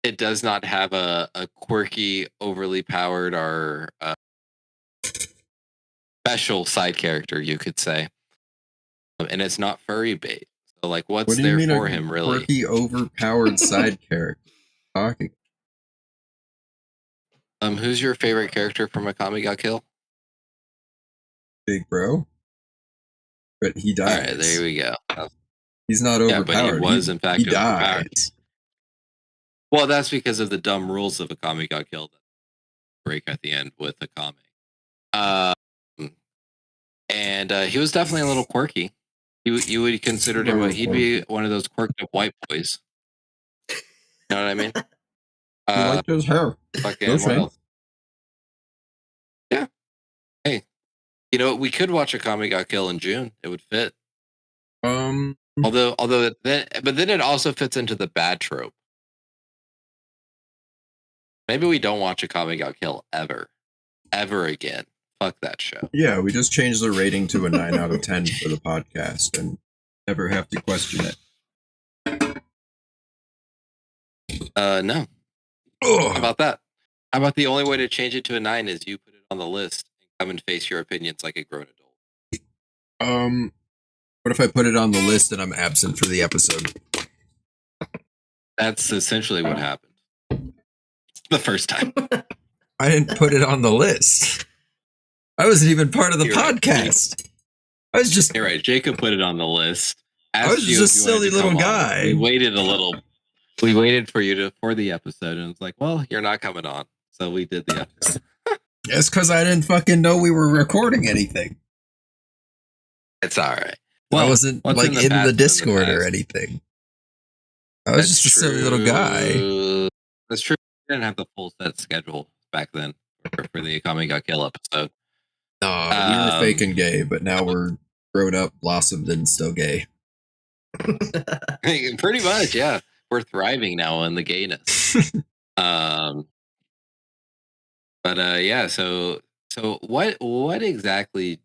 It does not have a quirky, overly powered, or special side character, you could say. And it's not furry bait. So, like, what's there for him, really? Quirky, overpowered side character. Talking. Who's your favorite character from Akame ga Kill? Big Bro. But he dies. All right, there we go. He's not overpowered. Yeah, but he was, in fact, overpowered. Dies. Well, that's because of the dumb rules of Akame ga Kill that break at the end with Akame. And he was definitely a little quirky. You would consider him. He'd be one of those quirked up white boys. You know what I mean? He liked his hair. Yeah. Hey, we could watch Akame ga Kill in June. It would fit. Although then it also fits into the bad trope. Maybe we don't watch Akame ga Kill ever again. Fuck that show. Yeah, we just changed the rating to a 9 out of 10 for the podcast and never have to question it. No. How about that? How about the only way to change it to a 9 is you put it on the list and come and face your opinions like a grown adult? What if I put it on the list and I'm absent for the episode? That's essentially what happened. The first time. I didn't put it on the list. I wasn't even part of the podcast. I was just... You're right. Jacob put it on the list. I was just a silly little guy. We waited a little. We waited for you for the episode, and it's like, well, you're not coming on. so we did the episode. It's because I didn't fucking know we were recording anything. It's all right. Well, I wasn't like in the Discord or anything. I was just a silly little guy. That's true. We didn't have the full set schedule back then for the Akame Ga Kill episode. No, we were faking gay, but now we're grown up, blossomed, and still gay. Pretty much, yeah. We're thriving now in the gayness. Yeah. So what exactly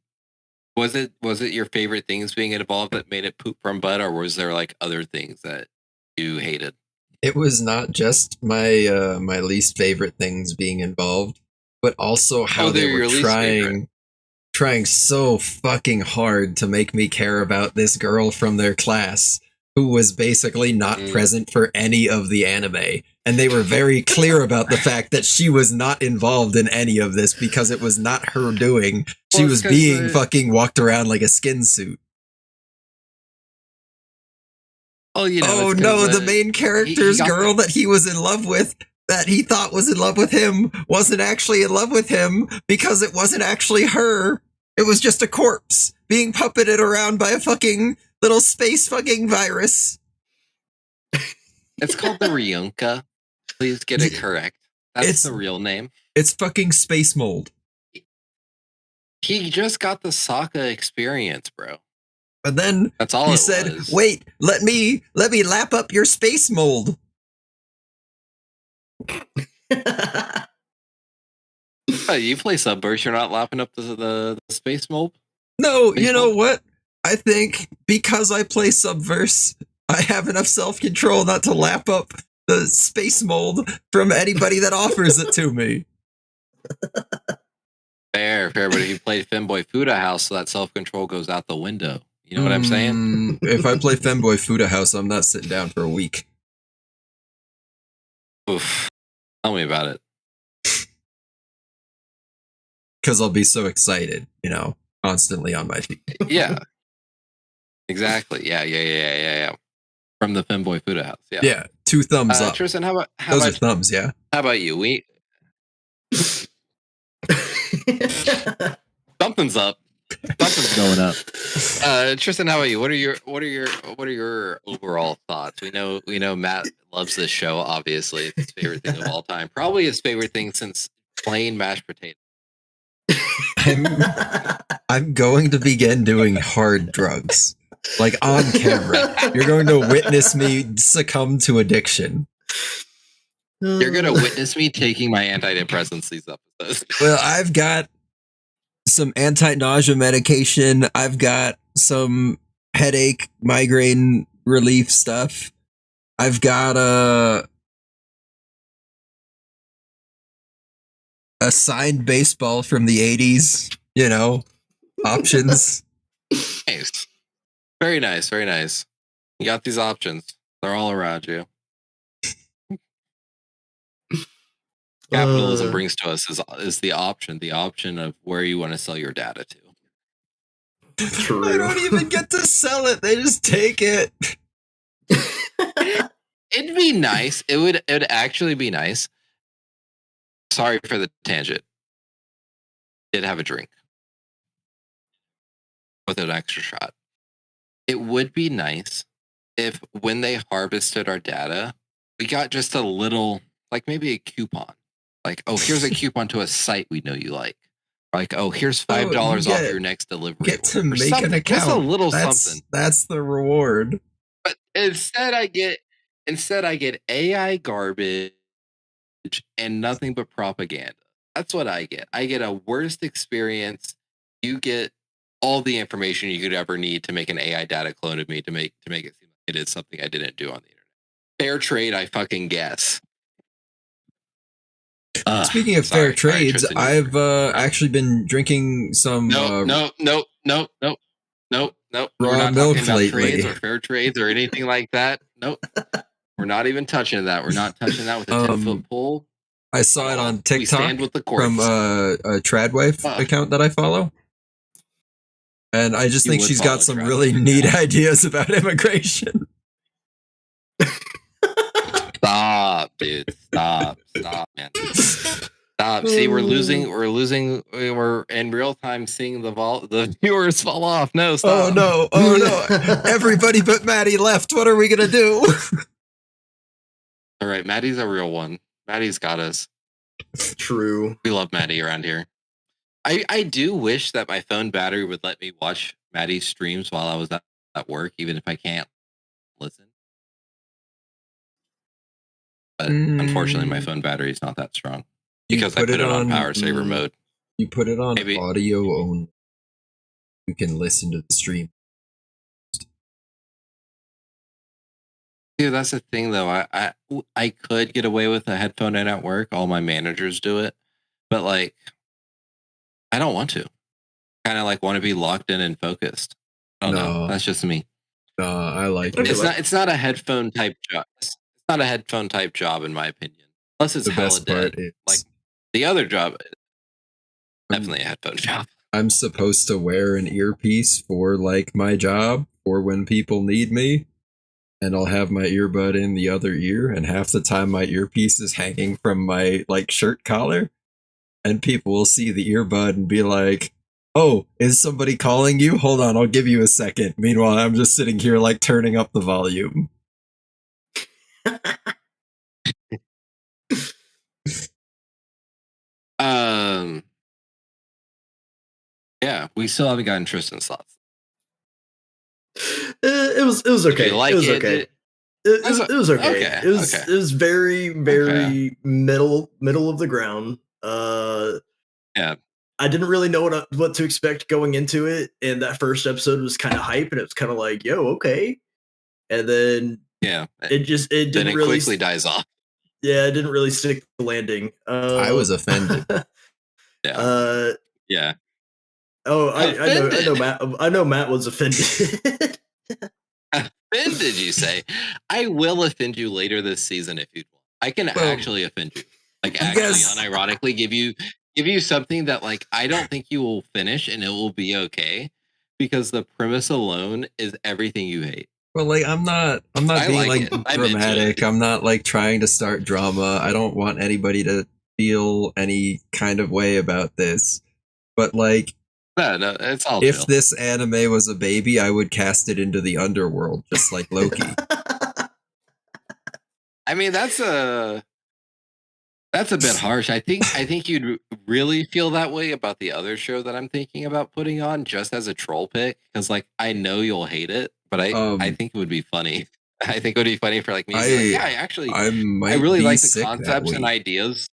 was it? Was it your favorite things being involved that made it poop from butt, or was there like other things that you hated? It was not just my my least favorite things being involved, but also how they were trying so fucking hard to make me care about this girl from their class who was basically not present for any of the anime. And they were very clear about the fact that she was not involved in any of this because it was not her doing. She was being fucking walked around like a skin suit. Oh, you know, the main character's girl that he was in love with, that he thought was in love with him, wasn't actually in love with him because it wasn't actually her. It was just a corpse being puppeted around by a fucking little space fucking virus. It's called the Ryunka. Please get it correct. That's the real name. It's fucking space mold. He just got the Sokka experience, bro. And then that's all he said, "Wait, let me lap up your space mold." You play Subverse, you're not lapping up the space mold? No, space know mold? What? I think because I play Subverse, I have enough self-control not to lap up the space mold from anybody that offers it to me. Fair, but if you play Femboy Fuda House, so that self-control goes out the window. You know what I'm saying? If I play Femboy Fuda House, I'm not sitting down for a week. Oof. Tell me about it. Because I'll be so excited, constantly on my feet. Yeah. Exactly. Yeah. From the Femboy Fuda House. Yeah. Yeah. 2 thumbs up. Tristan, how about those are thumbs, yeah. How about you? Something's up. Something's going up. Tristan, how about you? What are your overall thoughts? We know Matt loves this show, obviously. It's his favorite thing of all time. Probably his favorite thing since plain mashed potatoes. I'm going to begin doing hard drugs. Like on camera. You're going to witness me succumb to addiction. You're going to witness me taking my antidepressants these episodes. Well, I've got some anti-nausea medication. I've got some headache, migraine relief stuff. I've got a signed baseball from the 80s, options. Nice. Very nice, very nice. You got these options. They're all around you. Capitalism brings to us is the option of where you want to sell your data to. True. I don't even get to sell it. They just take it. It'd be nice. It would actually be nice. Sorry for the tangent. Did have a drink with an extra shot. It would be nice if when they harvested our data, we got just a little, like maybe a coupon. Like, oh, here's a coupon to a site we know you like. Like, oh, here's $5 off your next delivery. Get to make an account. Just a little something. That's the reward. But instead I get AI garbage and nothing but propaganda. That's what I get. I get a worst experience. You get all the information you could ever need to make an AI data clone of me to make it seem like it is something I didn't do on the internet. Fair trade, I fucking guess. Speaking of fair trades, Tristan, I've actually been drinking some. No. Raw milk lately. Trades or fair trades or anything like that. Nope. We're not even touching that. We're not touching that with a 10-foot pole. I saw it on TikTok we stand with the from a Tradwife account that I follow. And I just think she's got some really neat ideas about immigration. Stop, dude. Stop, man. Stop. See, we're losing. We're in real time seeing the viewers fall off. No, stop. Oh no. Everybody but Maddie left. What are we going to do? All right, Maddie's a real one. Maddie's got us. True. We love Maddie around here. I do wish that my phone battery would let me watch Maddie's streams while I was at work, even if I can't listen. But unfortunately, my phone battery is not that strong because I put it on power saver mode. You put it on audio only. You can listen to the stream. Dude, that's the thing, though. I could get away with a headphone in at work. All my managers do it, but like, I don't want to. Kind of like want to be locked in and focused. I don't know. That's just me. I like it. It's not a headphone type job. It's not a headphone type job, in my opinion. Unless it's hella dead. Like the other job, definitely a headphone job. I'm supposed to wear an earpiece for like my job or when people need me. And I'll have my earbud in the other ear, and half the time my earpiece is hanging from my like shirt collar, and people will see the earbud and be like, "Oh, is somebody calling you? Hold on, I'll give you a second." Meanwhile, I'm just sitting here like turning up the volume. Yeah, we still haven't gotten Tristan slots. It was okay. Like it was okay. It was okay. It was very, very middle of the ground. Yeah. I didn't really know what to expect going into it, and that first episode was kind of hype, and it was kind of like, yo, okay. And then it didn't really quickly dies off. Yeah, it didn't really stick the landing. I was offended. Yeah. Oh, I know Matt was offended. Offended, you say? I will offend you later this season if you want. I can actually offend you. Like actually unironically give you something that like I don't think you will finish and it will be okay because the premise alone is everything you hate. Well, like I'm not being like dramatic. I'm not like trying to start drama. I don't want anybody to feel any kind of way about this. But like no, it's all if chill. this anime was a baby, I would cast it into the underworld, just like Loki. I mean, that's a bit harsh. I think you'd really feel that way about the other show that I'm thinking about putting on, just as a troll pick, because like I know you'll hate it, but I think it would be funny. I think it would be funny for like me. I really like the concepts and ideas.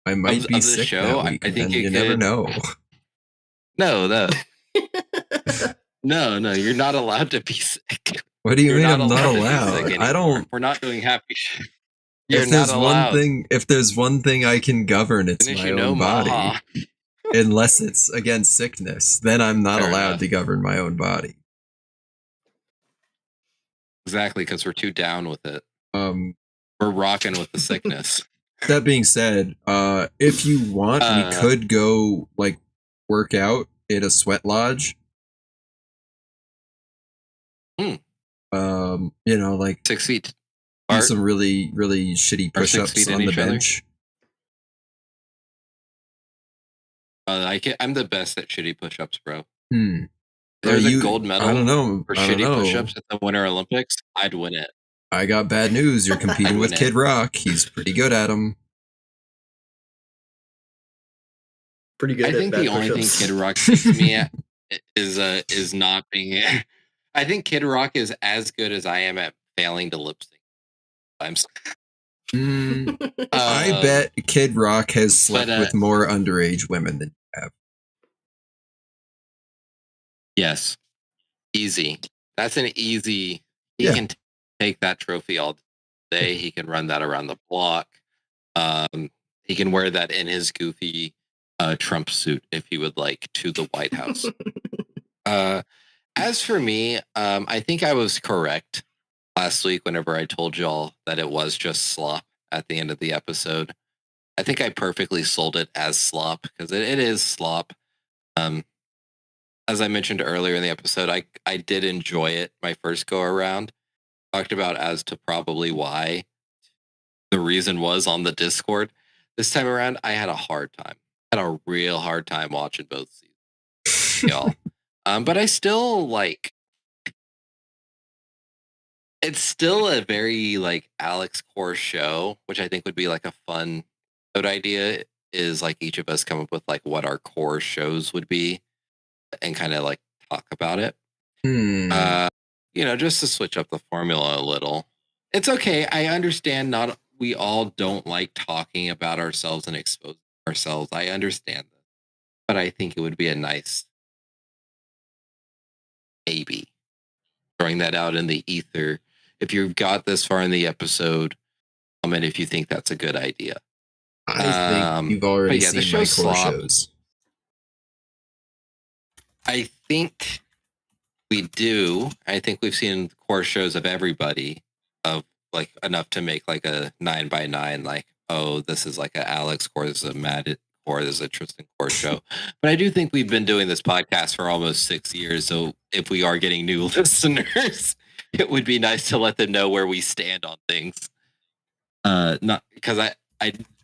I might be sick the show. That week, I think you never know. No, you're not allowed to be sick. What do you mean I'm not allowed? I don't. We're not doing happy shit. If there's one thing I can govern, it's my own body. Unless it's against sickness, then I'm not allowed to govern my own body. Exactly, because we're too down with it. We're rocking with the sickness. That being said, if you want, we could go like work out in a sweat lodge. Like 6 feet. Do some really, really shitty push-ups on the bench. I'm the best at shitty push-ups, bro. There's a gold medal for shitty push-ups at the Winter Olympics. I'd win it. I got bad news. You're competing with Kid Rock. He's pretty good at them. Pretty good. I think the only thing Kid Rock takes me at is not being. I think Kid Rock is as good as I am at failing to lip sync. I bet Kid Rock has slept with more underage women than you have. Yes. Easy. That's an easy. He can take that trophy all day. He can run that around the block. He can wear that in his goofy Trump suit if he would like to the White House. As for me, I think I was correct last week whenever I told y'all that it was just slop at the end of the episode. I think I perfectly sold it as slop because it is slop. As I mentioned earlier in the episode, I did enjoy it my first go around. Talked about as to probably why the reason was on the Discord. This time around, I had a hard time. I had a real hard time watching both seasons, y'all. But I still like. It's still a very like Alex core show, which I think would be like a fun idea. Is like each of us come up with like what our core shows would be, and kind of like talk about it. Just to switch up the formula a little. It's okay. I understand we all don't like talking about ourselves and exposing ourselves. I understand that. But I think it would be a nice maybe throwing that out in the ether. If you've got this far in the episode, comment if you think that's a good idea. I think you've already seen my core shows. I think we do. I think we've seen core shows of everybody of like enough to make like a 9x9. Like, oh, this is like a Alex core. This is a Matt core. This is a Tristan core show. But I do think we've been doing this podcast for almost 6 years. So if we are getting new listeners, it would be nice to let them know where we stand on things. Not because I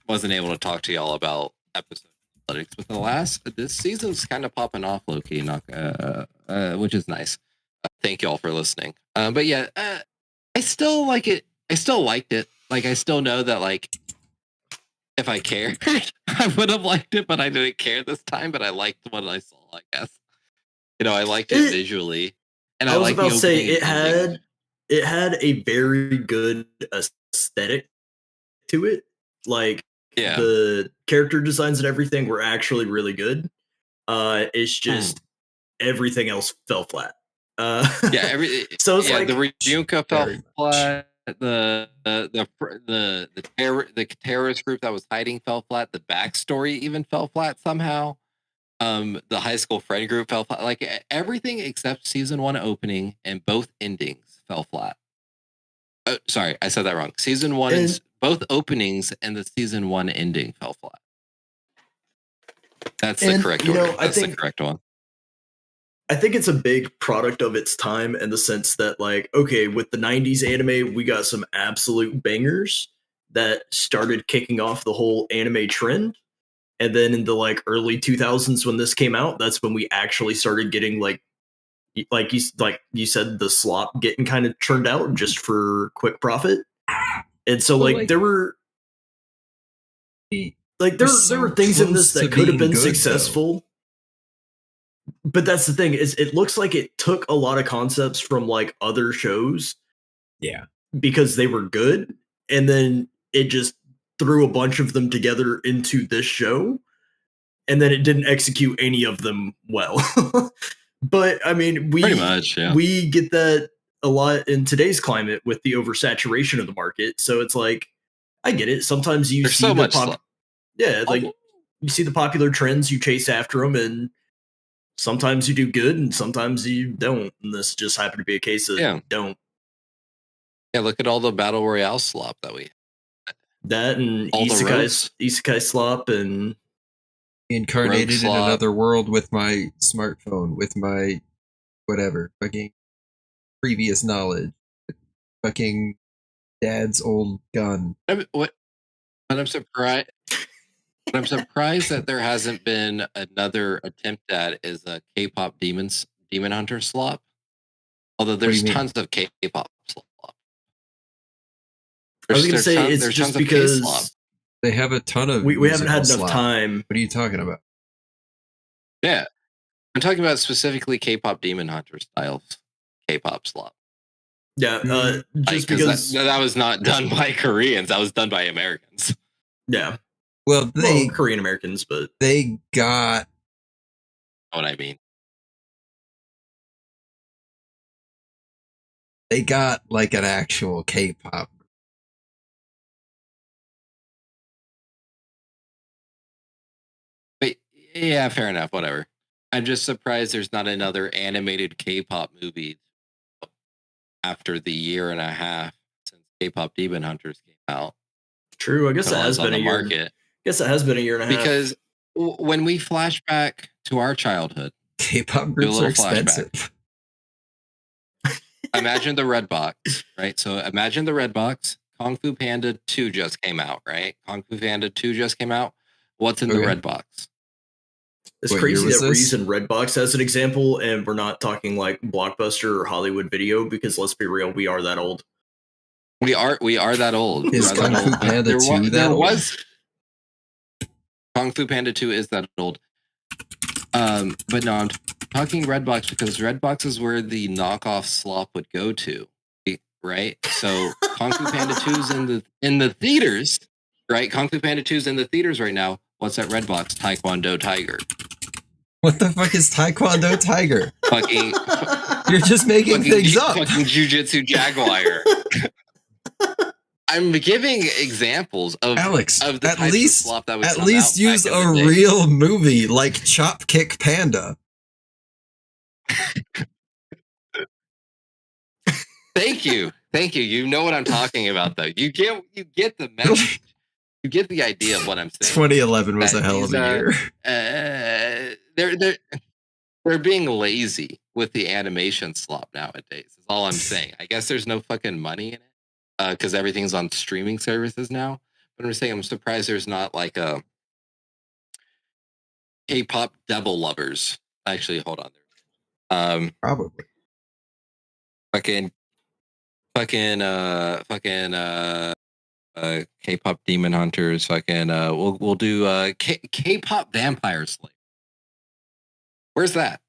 wasn't able to talk to y'all about episode analytics, but this season's kind of popping off low-key, which is nice. Thank y'all for listening. But yeah, I still like it. I still liked it. Like I still know that like if I cared, I would have liked it, but I didn't care this time. But I liked what I saw. I guess I liked it visually, and I was about to say it had a very good aesthetic to it. Like the character designs and everything were actually really good. It's just everything else fell flat. So it's like the Ryuka fell flat. The terrorist group that was hiding fell flat. The backstory even fell flat somehow. The high school friend group fell flat. Like everything except season 1 opening and both endings fell flat. Oh, sorry, I said that wrong. Season 1 is both openings and the season 1 ending fell flat. That's the correct order. That's the correct one. I think it's a big product of its time in the sense that, like, okay, with the 90s anime, we got some absolute bangers that started kicking off the whole anime trend. And then in the like early 2000s when this came out, that's when we actually started getting like you said, the slop getting kind of churned out just for quick profit. And so there were things in this that could have been successful. Though. But that's the thing, is it looks like it took a lot of concepts from like other shows. Yeah. Because they were good. And then it just threw a bunch of them together into this show. And then it didn't execute any of them well. But I mean, we get that a lot in today's climate with the oversaturation of the market. So it's like, I get it. Sometimes you see you see the popular trends, you chase after them, and sometimes you do good and sometimes you don't. And this just happened to be a case of don't. Yeah, look at all the Battle Royale slop that we had. That and Isekai slop and incarnated in another world with my smartphone, with my whatever, fucking previous knowledge, fucking dad's old gun. But I'm surprised. What I'm surprised that there hasn't been another attempt at is a K-pop Demon Hunter slop. Although there's tons of K-pop slop. I was going to say it's just because they have a ton of. We haven't had enough time. What are you talking about? Yeah, I'm talking about specifically K-pop Demon Hunter styles K-pop slop. Yeah, just because that was not done by Koreans, that was done by Americans. Yeah. Well, Korean Americans, but they got what I mean. They got like an actual K-pop. But yeah, fair enough. Whatever. I'm just surprised there's not another animated K-pop movie after the year and a half since K-pop Demon Hunters came out. True. I guess it has been a year. I guess it has been a year and a half. Because when we flash back to our childhood, K-pop groups are expensive. Imagine the red box, right? So imagine the red box Kung Fu Panda 2 just came out, right? Kung Fu Panda 2 just came out. What's in the red box? It's What crazy year that we're was this? using Redbox as an example, and we're not talking like Blockbuster or Hollywood Video, because let's be real, we are that old. We are that old. Is We are Kung that Fu old. Panda 2 that old? Kung Fu Panda 2 is that old. But no, I'm talking Redbox because Redbox is where the knockoff slop would go to, right? So Kung Fu Panda 2 is in the theaters, right? Kung Fu Panda 2 is in the theaters right now. What's that Redbox? Taekwondo Tiger. What the fuck is Taekwondo Tiger? Fucking, you're just making things up. Fucking Jiu-Jitsu Jaguar. I'm giving examples of Alex. Of the at least of slop that was at least use a real movie like Chop Kick Panda. Thank you. You know what I'm talking about, though. You get the message. You get the idea of what I'm saying. 2011 was a hell of a year. They're being lazy with the animation slop nowadays. Is all I'm saying. I guess there's no fucking money in it because everything's on streaming services now. But I'm saying I'm surprised there's not like a K-pop Devil Lovers. Actually, hold on there. Probably. Fucking K-pop Demon Hunters. Fucking we'll do K-pop Vampire Slayer. Where's that?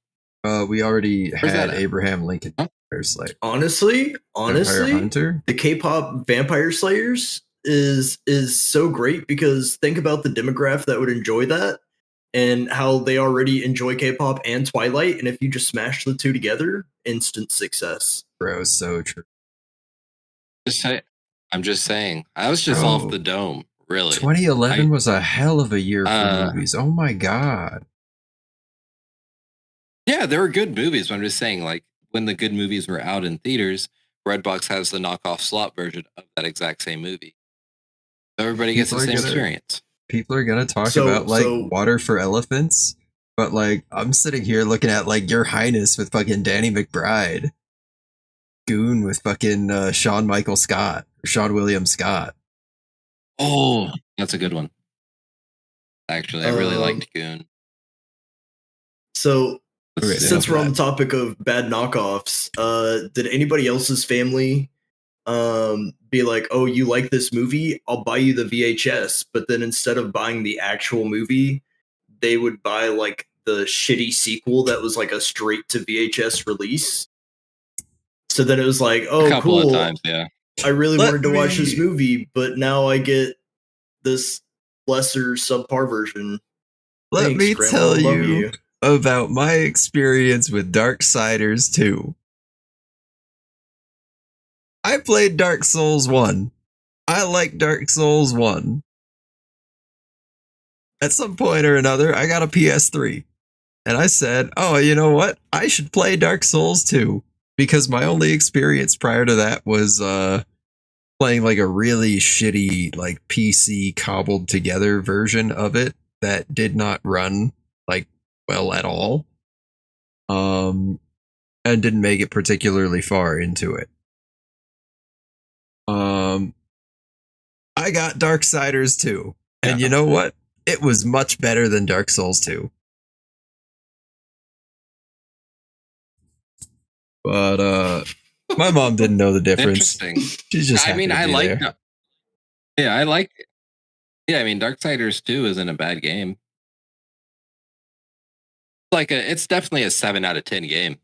We already had Abraham Lincoln Vampire Slayer. Honestly, Vampire Hunter? The K-pop Vampire Slayers is so great because think about the demographic that would enjoy that and how they already enjoy K-pop and Twilight, and if you just smash the two together, instant success. Bro, so true. I'm just saying. I was just off the dome, really. 2011 was a hell of a year for movies. Oh my god. Yeah, there were good movies, but I'm just saying, like, when the good movies were out in theaters, Redbox has the knockoff slot version of that exact same movie. Everybody gets the same experience. People are going to talk about, like, Water for Elephants, but, like, I'm sitting here looking at, like, Your Highness with fucking Danny McBride. Goon with fucking Sean William Scott. Oh, that's a good one. Actually, I really liked Goon. So, since we're on the topic of bad knockoffs, did anybody else's family be like, oh, you like this movie? I'll buy you the VHS. But then instead of buying the actual movie, they would buy like the shitty sequel that was like a straight to VHS release. So then it was like, oh, a couple cool. Of times, yeah. I really wanted to watch this movie, but now I get this lesser subpar version. Let me tell you about my experience with Darksiders 2. I played Dark Souls 1. I like Dark Souls 1. At some point or another, I got a PS3. And I said, oh, you know what? I should play Dark Souls 2. Because my only experience prior to that was playing like a really shitty like PC cobbled together version of it that did not run like well at all. And didn't make it particularly far into it. I got Darksiders 2. And you know what? It was much better than Dark Souls 2. But my mom didn't know the difference. Interesting. She's just happy I to be like there. Yeah, I like it. Yeah, I mean Darksiders 2 isn't a bad game. It's definitely a 7 out of 10 game.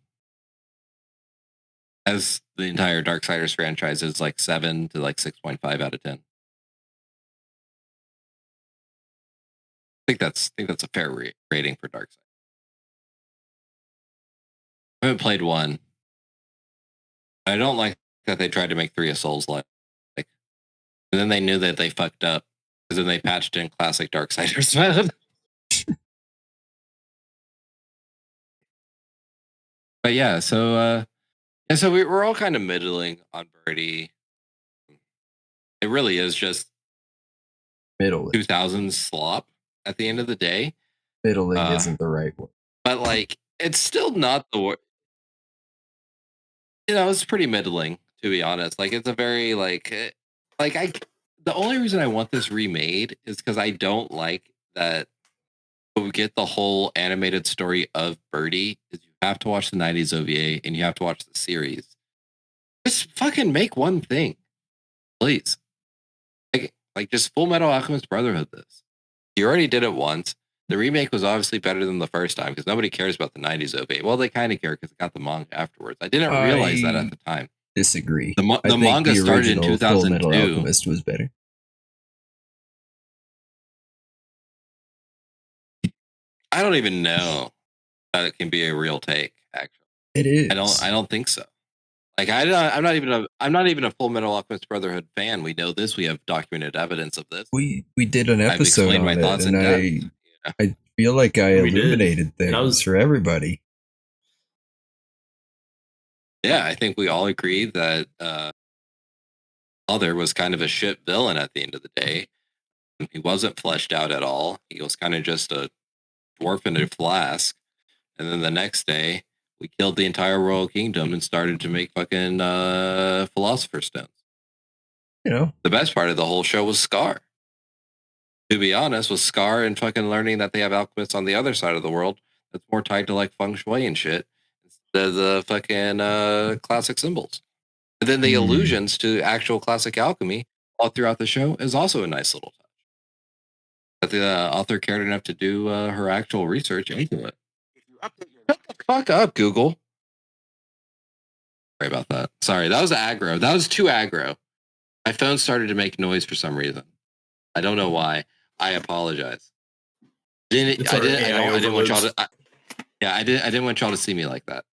As the entire Darksiders franchise is like 7 to like 6.5 out of 10. I think that's a fair rating for Darksiders. I haven't played 1. I don't like that they tried to make 3 of Souls like, and then they knew that they fucked up because then they patched in classic Darksiders mode. But yeah, so we're all kind of middling on Birdy. It really is just middling 2000s slop at the end of the day. Middling isn't the right word, but like it's still not the word. You know, it's pretty middling, to be honest. Like, it's a very, like The only reason I want this remade is because I don't like that we get the whole animated story of Birdy. Is you have to watch the 90s OVA and you have to watch the series. Just fucking make one thing, please. Like just Full Metal Alchemist Brotherhood this. You already did it once. The remake was obviously better than the first time because nobody cares about the 90s OVA. Well, they kind of care because it got the manga afterwards. I didn't realize that at the time. Disagree. The manga started in 2002. Full Metal Alchemist was better. I don't even know that it can be a real take. Actually, it is. I don't think so. Like I'm not even a Full Metal Alchemist Brotherhood fan. We know this. We have documented evidence of this. We did an episode on it, and I feel like I illuminated things for everybody. Yeah, I think we all agreed that Mother was kind of a shit villain at the end of the day. He wasn't fleshed out at all. He was kind of just a dwarf in a flask. And then the next day, we killed the entire Royal Kingdom and started to make fucking Philosopher's Stones. You know, the best part of the whole show was Scar. To be honest, was Scar and fucking learning that they have alchemists on the other side of the world that's more tied to like feng shui and shit instead of the fucking classic symbols. And then the allusions to actual classic alchemy all throughout the show is also a nice little touch. But the author cared enough to do her actual research into it. Shut the fuck up, Google. Sorry about that. Sorry, that was aggro. That was too aggro. My phone started to make noise for some reason. I don't know why. I apologize. I didn't want y'all to. I didn't want y'all to see me like that.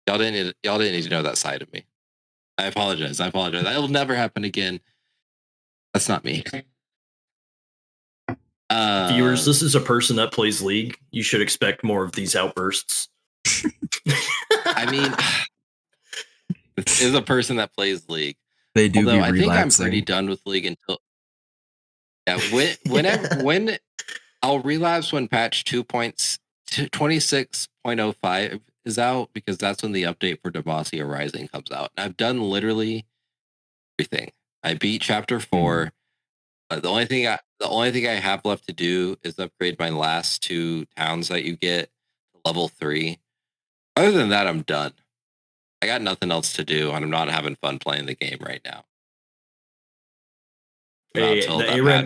Y'all didn't need to know that side of me. I apologize. That will never happen again. That's not me. Viewers, this is a person that plays League. You should expect more of these outbursts. I mean, this is a person that plays League. They do. Although I think I'm pretty done with League until when I'll relapse when patch 2.26.05 is out because that's when the update for Demacia Rising comes out. And I've done literally everything. I beat chapter 4. The only thing I have left to do is upgrade my last 2 towns that you get to level 3. Other than that, I'm done. I got nothing else to do, and I'm not having fun playing the game right now. Hey, the ARAM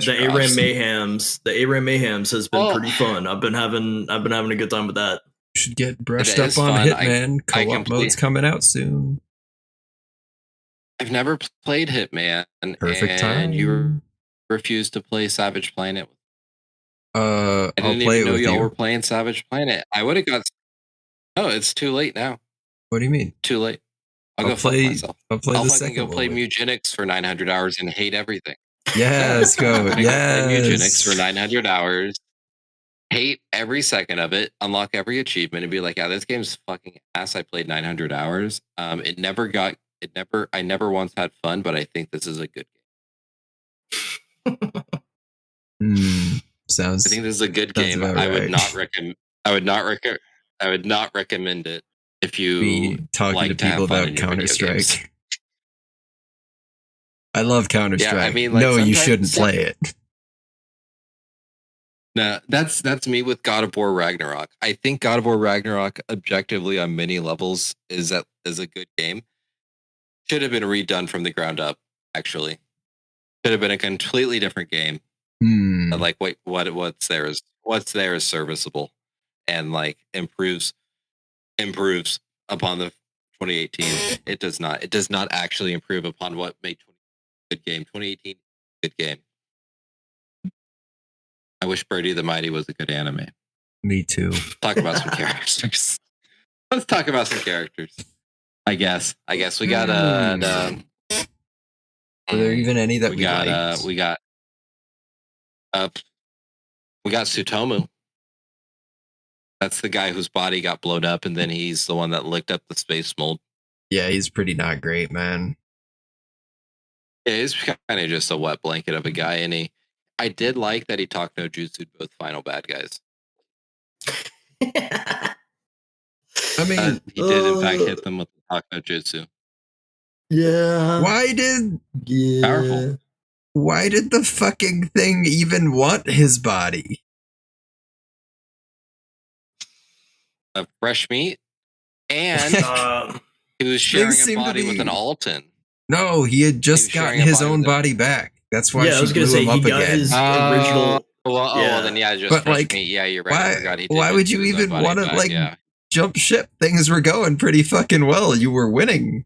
Mayhems has been pretty fun. I've been having a good time with that. You should get brushed up on fun. Hitman. Co-op mode's coming out soon. I've never played Hitman. Perfect time. You refused to play Savage Planet. I didn't even know y'all were playing Savage Planet. I would have got. No, it's too late now. What do you mean? Too late. I'll go play myself. I'll fucking go play Mugenics for 900 hours and hate everything. Yeah, let's go. Yes. Mugenics for 900 hours. Hate every second of it. Unlock every achievement and be like, yeah, this game's fucking ass. I played 900 hours. I never once had fun, but I think this is a good game. Sounds. I think this is a good game. I would not recommend. I would not recommend it if you talking to people about Counter-Strike. I love Counter-Strike. Yeah, I mean, like, no, you shouldn't play it. No, that's me with God of War Ragnarok. I think God of War Ragnarok, objectively on many levels, is a good game. Should have been redone from the ground up. Actually, should have been a completely different game. Like what's there is serviceable, and like improves upon the 2018. It does not. It does not actually improve upon what made 2018 good game. 2018 good game. I wish Birdy the Mighty was a good anime. Me too. Talk about some characters. Let's talk about some characters. I guess we got Are there even any that we liked? We got Tsutomu. That's the guy whose body got blown up, and then he's the one that licked up the space mold. Yeah, he's pretty not great, man. Yeah, he's kind of just a wet blanket of a guy, and I did like that he talked no jutsu both final bad guys. I mean, he did in fact hit them with the talk no jutsu. Yeah. Why did? Yeah. Powerful. why did the fucking thing even want his body? Fresh meat, and he was sharing a body with an Alton. No, he had just gotten his own body back. That's why she blew him up again. His original. Well, then just but fresh meat. Yeah, you're right. Why would you even want to jump ship? Things were going pretty fucking well. You were winning.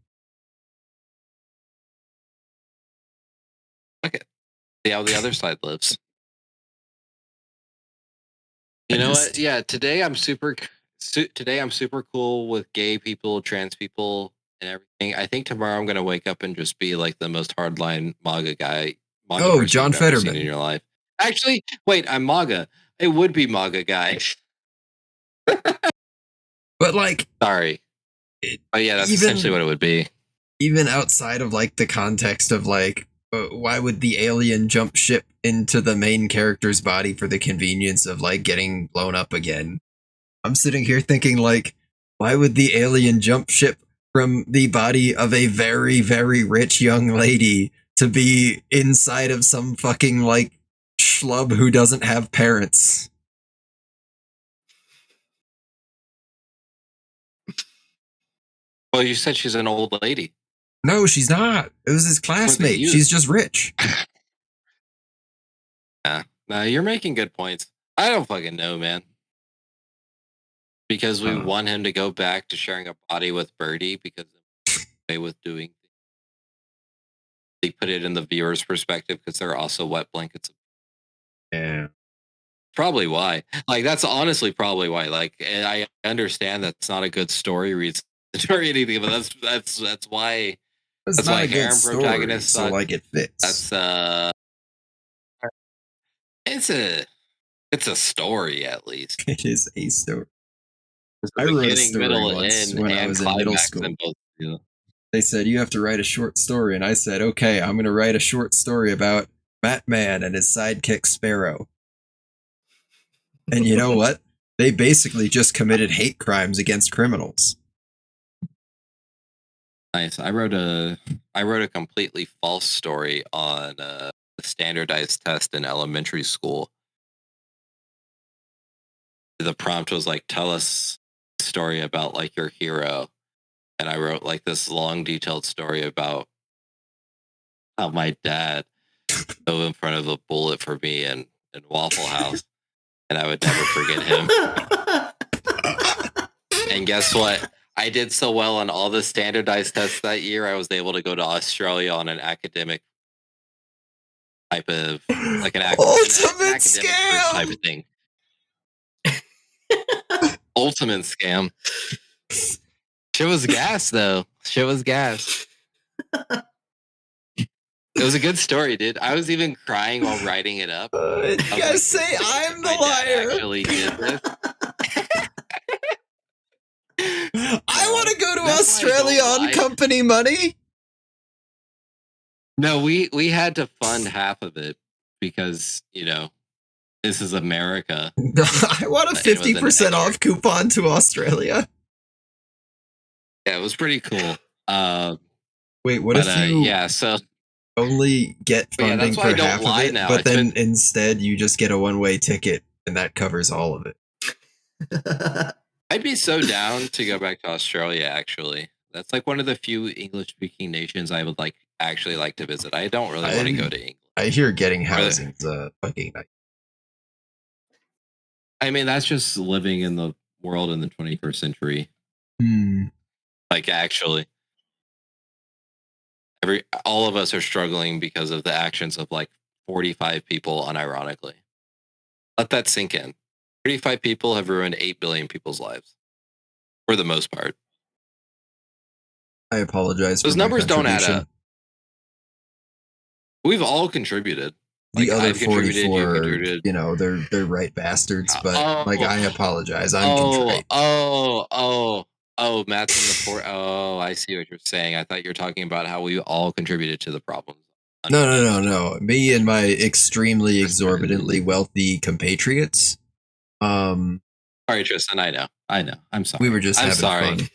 Okay, see how the other side lives. You know what? Yeah, today I'm super cool with gay people, trans people, and everything. I think tomorrow I'm gonna wake up and just be like the most hardline MAGA guy. John Fetterman in your life. Actually, wait, I'm MAGA. It would be MAGA guy. But like, sorry. But yeah, that's essentially what it would be. Even outside of like the context of like, why would the alien jump ship into the main character's body for the convenience of like getting blown up again? I'm sitting here thinking like, why would the alien jump ship from the body of a very, very rich young lady to be inside of some fucking like schlub who doesn't have parents? Well, you said she's an old lady. No, she's not. It was his classmate. She's just rich. Yeah. No, you're making good points. I don't fucking know, man. Because we want him to go back to sharing a body with Birdy because they with doing things. They put it in the viewer's perspective because they're also wet blankets. Yeah. Probably why. Like, that's honestly probably why. Like, and I understand that's not a good story reason or anything, but that's why. That's why harem protagonists. So like it fits. That's it's a story at least. It is a story. I wrote a story once when I was in middle school. They said you have to write a short story, and I said, okay, I'm going to write a short story about Batman and his sidekick Sparrow. And you know what? They basically just committed hate crimes against criminals. Nice. I wrote a completely false story on the standardized test in elementary school. The prompt was like, tell us a story about like your hero. And I wrote like this long detailed story about how my dad dove in front of a bullet for me in Waffle House. And I would never forget him. And guess what? I did so well on all the standardized tests that year, I was able to go to Australia on an academic type of, like an ultimate scam type of thing. Ultimate scam. Shit was gas, though. Shit was gas. It was a good story, dude. I was even crying while writing it up. You guys say I'm the liar. Actually did this. I want to go to Australia on company money. No, we had to fund half of it because, you know, this is America. I want a 50% off coupon to Australia. Yeah, it was pretty cool. Wait, what if you only get funding for half of it, but then instead you just get a one-way ticket and that covers all of it? I'd be so down to go back to Australia, actually. That's like one of the few English-speaking nations I would actually like to visit. I don't really want to go to England. I hear getting housing is fucking nice. I mean, that's just living in the world in the 21st century. Like, actually. All of us are struggling because of the actions of like 45 people, unironically. Let that sink in. 35 people have ruined 8 billion people's lives. For the most part. I apologize. Those numbers don't add up. We've all contributed. The other 44, you know, they're right bastards, but I apologize. I'm contrite. Matt's in the fort. Oh, I see what you're saying. I thought you were talking about how we all contributed to the problem. No. Me and my extremely exorbitantly wealthy compatriots. Sorry, Tristan. I know. I'm sorry. We were just having fun.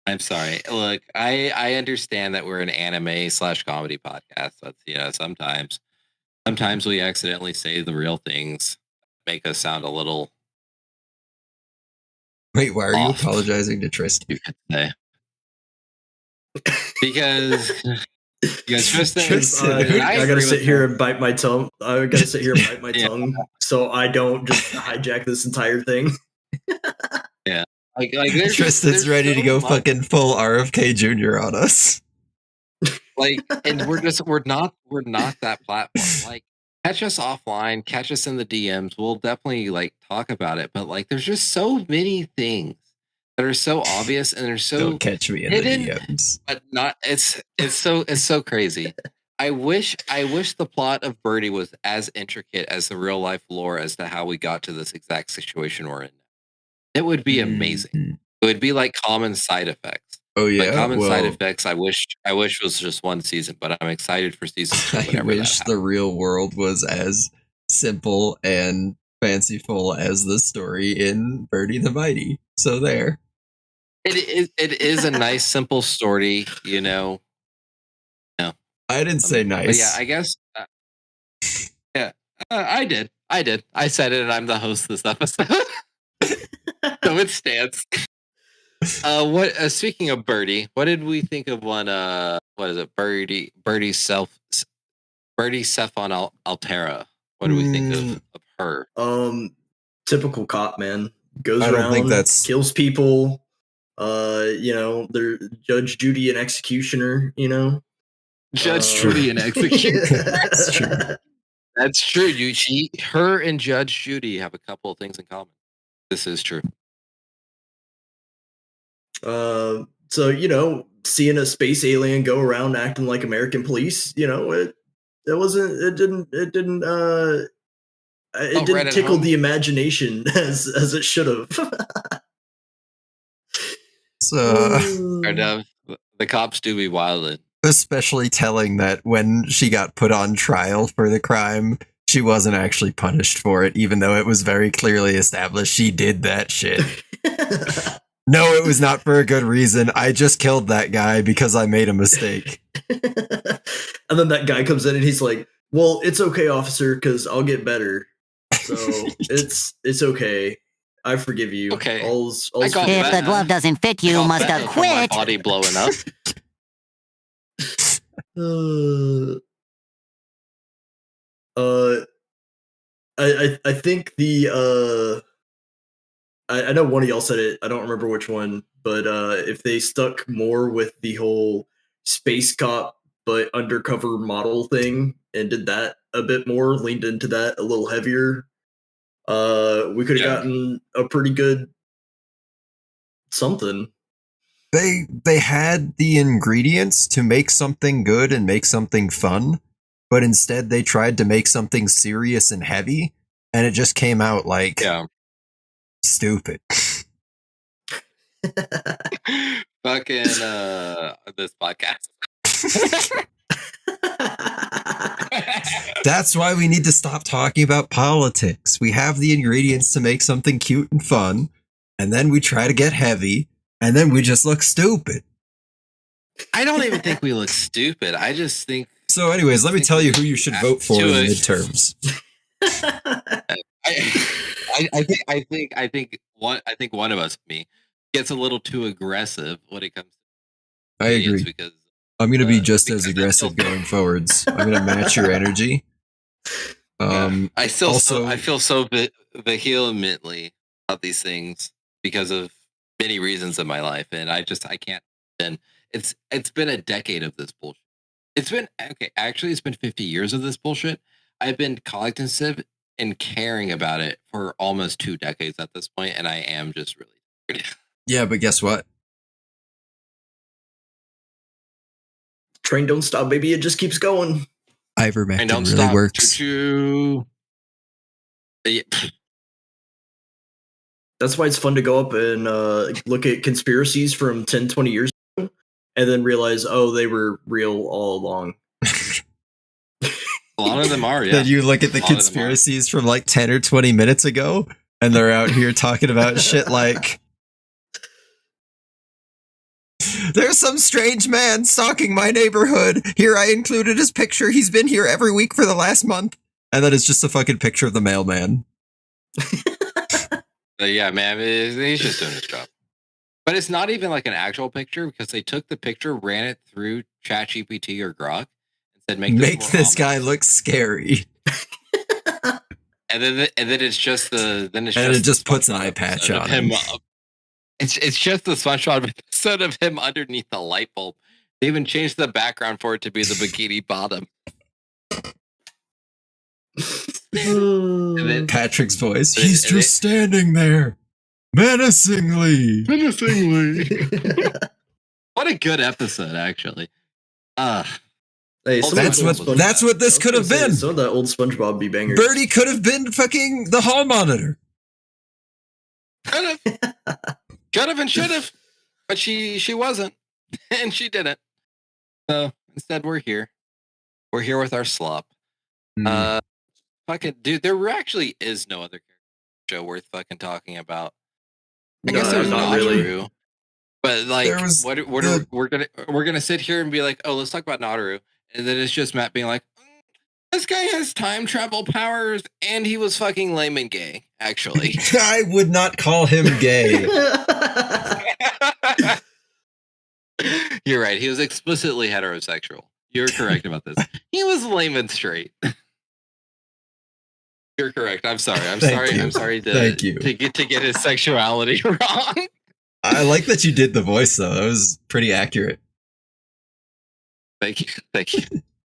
I'm sorry. Look, I understand that we're an anime/comedy podcast. But sometimes we accidentally say the real things, make us sound a little. Wait, why are you off, apologizing to Tristan? You could say. Because Tristan, I gotta sit here and bite my tongue. I gotta sit here and bite my tongue so I don't just hijack this entire thing. Yeah, like Tristan's ready to go fucking full RFK Jr. on us. Like, and we're not that platform. Like, catch us offline, catch us in the DMs. We'll definitely like talk about it. But like, there's just so many things that are so obvious and they're so don't catch me in hidden, the DMs. But not. It's so crazy. I wish the plot of Birdy was as intricate as the real life lore as to how we got to this exact situation we're in. It would be amazing. It would be like Common Side Effects. Oh yeah, like Common Side Effects. I wish was just one season, but I'm excited for season 2. I wish the real world was as simple and fanciful as the story in Birdy the Mighty. So there. It is a nice simple story, you know. No, I didn't say nice. But yeah, I guess. I did. I said it, and I'm the host of this episode, so it stands. Speaking of Birdy, what did we think of one? What is it? Birdy Cephon Altera. What do we think of her? Typical cop, man. Goes around, kills people. They're Judge Judy and Executioner. You know, Judge Judy and Executioner. That's true. That's true. Her and Judge Judy have a couple of things in common. This is true. So seeing a space alien go around acting like American police, it didn't tickle the imagination as it should have. So the cops do be wildin'. Especially telling that when she got put on trial for the crime, she wasn't actually punished for it, even though it was very clearly established she did that shit. No, it was not for a good reason. I just killed that guy because I made a mistake. And then that guy comes in and he's like, well, it's okay, officer, because I'll get better. So it's okay. I forgive you. Okay. If the glove doesn't fit, you must have quit. My body blowing up. I think I know one of y'all said it. I don't remember which one, but if they stuck more with the whole space cop but undercover model thing and did that a bit more, leaned into that a little heavier, we could have gotten a pretty good something. They had the ingredients to make something good and make something fun, but instead they tried to make something serious and heavy, and it just came out like stupid. Fucking this podcast. That's why we need to stop talking about politics. We have the ingredients to make something cute and fun, and then we try to get heavy, and then we just look stupid. I don't even think we look stupid. I just think. So, anyways, let me tell you who you should vote for in the midterms. I think one of us, me, gets a little too aggressive when it comes to. I agree. Because I'm going to be just as aggressive going forwards. I'm going to match your energy. I feel so vehemently about these things because of many reasons in my life, and I can't. And it's been a decade of this bullshit. It's been 50 years of this bullshit. I've been cognizant and caring about it for almost 2 decades at this point, and I am just really tired. Yeah, but guess what? Train don't stop, baby. It just keeps going. Ivermectin really works. That's why it's fun to go up and look at conspiracies from 10, 20 years ago and then realize, oh, they were real all along. A lot of them are, yeah. Then you look at the conspiracies from like 10 or 20 minutes ago, and they're out here talking about shit like There's some strange man stalking my neighborhood. Here, I included his picture. He's been here every week for the last month. And then it's just a fucking picture of the mailman. Yeah, man, he's just doing his job. But it's not even like an actual picture because they took the picture, ran it through ChatGPT or Grok, and said, "Make this guy look scary." and then it's just it just puts an eye patch on him. It's just the SpongeBob episode of him underneath the light bulb. They even changed the background for it to be the bikini bottom. And then Patrick's voice. He's just standing there, menacingly. What a good episode, actually. Hey, that's what this could have been. Some of that old SpongeBob be bangers. Birdy could have been fucking the hall monitor. Could have and should have, but she wasn't, and she didn't. So instead, we're here. We're here with our slop. Fucking dude, there actually is no other show worth fucking talking about. I guess there's not really. But like, we're gonna sit here and be like, oh, let's talk about Naruto, and then it's just Matt being like, this guy has time travel powers, and he was fucking lame and gay. Actually, I would not call him gay. You're right. He was explicitly heterosexual. You're correct about this. He was lame and straight. You're correct. I'm sorry. I'm sorry to get his sexuality wrong. I like that you did the voice though. That was pretty accurate. Thank you.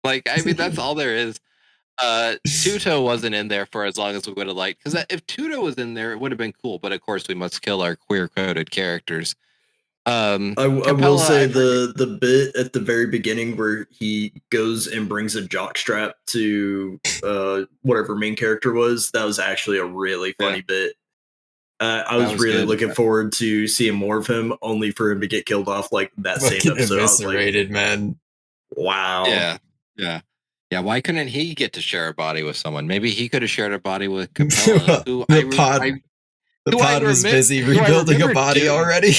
Like, I mean, that's all there is. Tuto wasn't in there for as long as we would have liked, because if Tuto was in there, it would have been cool. But of course, we must kill our queer-coded characters. I will say the bit at the very beginning where he goes and brings a jockstrap to whatever main character was, that was actually a really funny bit. I was really looking forward to seeing more of him, only for him to get killed off like that same episode. Eviscerated, man. Wow. Yeah. Why couldn't he get to share a body with someone? Maybe he could have shared a body with Capella. The pod was busy rebuilding a body already.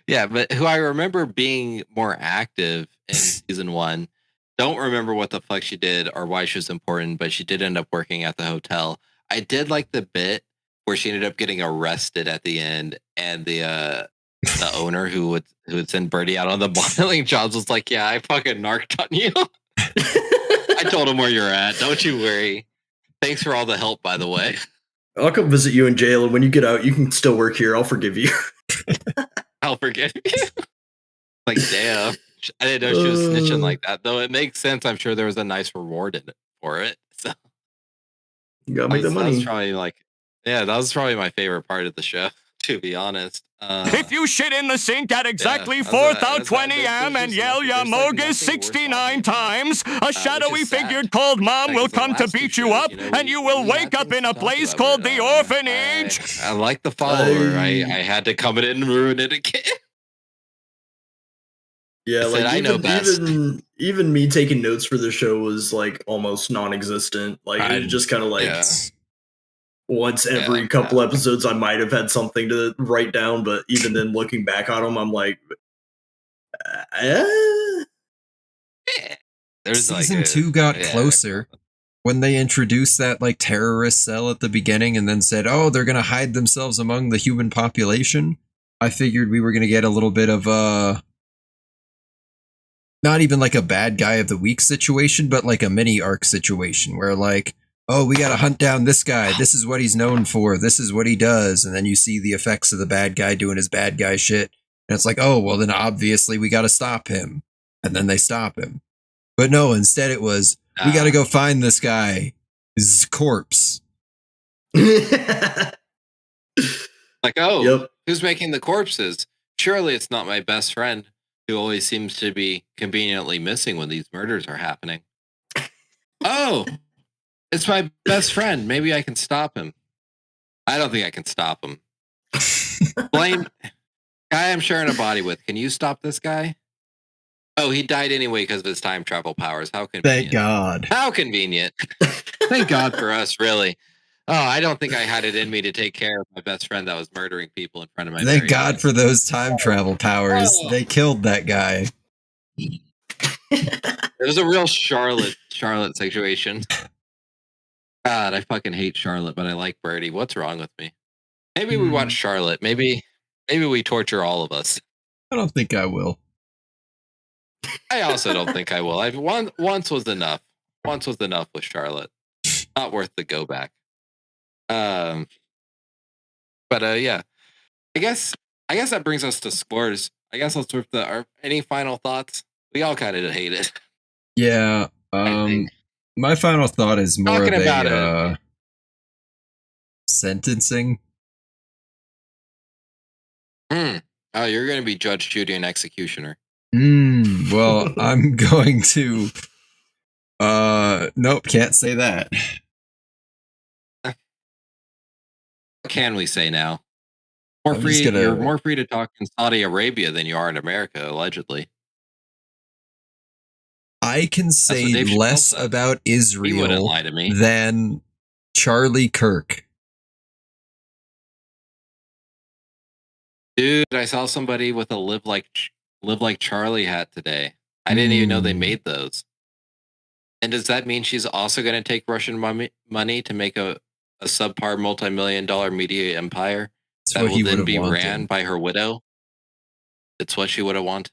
Yeah, but who I remember being more active in season 1. Don't remember what the fuck she did or why she was important, but she did end up working at the hotel. I did like the bit where she ended up getting arrested at the end, and the owner who would send Birdy out on the modeling jobs was like, "Yeah, I fucking narked on you." I told him where you're at. Don't you worry. Thanks for all the help, by the way. I'll come visit you in jail, and when you get out, you can still work here. I'll forgive you. I'll forgive you. Like, damn. I didn't know she was snitching like that, though. It makes sense. I'm sure there was a nice reward in it for it. So you gotta make the money. That was probably that was probably my favorite part of the show, to be honest. If you shit in the sink at exactly 4:20 a.m. and yell Yamogus 69 times, a shadowy figured called Mom will come to beat you up, and you will wake up in a place called the orphanage. I like the follower. I had to come in and ruin it again. Yeah, even me taking notes for the show was like almost non-existent. Like it was just kind of like once every couple episodes I might have had something to write down, but even then looking back on them, I'm like, Season 2 got closer when they introduced that like terrorist cell at the beginning and then said, oh, they're going to hide themselves among the human population. I figured we were going to get a little bit of not even like a bad guy of the week situation, but like a mini arc situation where like, oh, we got to hunt down this guy. This is what he's known for. This is what he does. And then you see the effects of the bad guy doing his bad guy shit. And it's like, oh, well, then obviously we got to stop him. And then they stop him. But no, instead it was, we got to go find this guy. His corpse. Like, oh, who's making the corpses? Surely it's not my best friend, who always seems to be conveniently missing when these murders are happening. Oh, it's my best friend. Maybe I can stop him. I don't think I can stop him. Blame guy I'm sharing a body with. Can you stop this guy? Oh, he died anyway because of his time travel powers. How convenient. Thank God. How convenient. Thank God for us, really. I don't think I had it in me to take care of my best friend that was murdering people in front of my. Thank God for those time travel powers. They killed that guy. It was a real Charlotte situation. God, I fucking hate Charlotte, but I like Birdy. What's wrong with me? Maybe we watch Charlotte. Maybe we torture all of us. I don't think I will. I also don't think I will. Once was enough. Once was enough with Charlotte. Not worth the go back. Yeah. I guess that brings us to scores. I guess let's rip any final thoughts. We all kind of hate it. Yeah. My final thought is more Talking of about a sentencing. Oh, you're going to be judge, jury, and executioner. Well, I'm going to. Nope, can't say that. What can we say now? You're more free to talk in Saudi Arabia than you are in America, allegedly. I can say less about Israel lie to me. than Charlie Kirk. Dude, I saw somebody with a Live Like Charlie hat today. I didn't even know they made those. And does that mean she's also going to take Russian money to make a subpar multi-million-dollar media empire that will then be ran by her widow? It's what she would have wanted.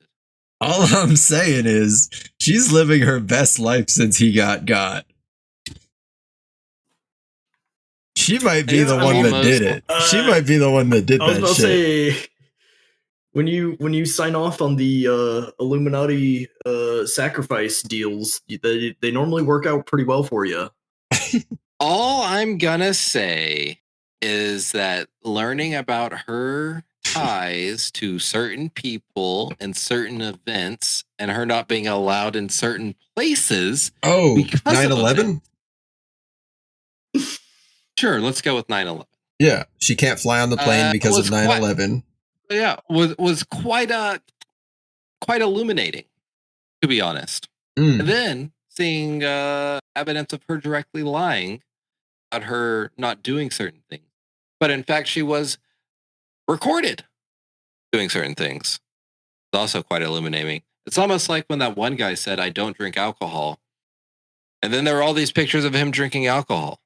All I'm saying is she's living her best life since he got. She might be the one that did it. She might be the one that did that shit. I was about to say, when you sign off on the Illuminati sacrifice deals, they normally work out pretty well for you. All I'm gonna say is that learning about her ties to certain people and certain events and her not being allowed in certain places. Oh, 9/11? Sure, let's go with 9/11. Yeah, she can't fly on the plane because of 9/11. Yeah, was quite illuminating, to be honest. And then seeing evidence of her directly lying about her not doing certain things. But in fact, she was recorded doing certain things. It's also quite illuminating. It's almost like when that one guy said, "I don't drink alcohol." And then there were all these pictures of him drinking alcohol.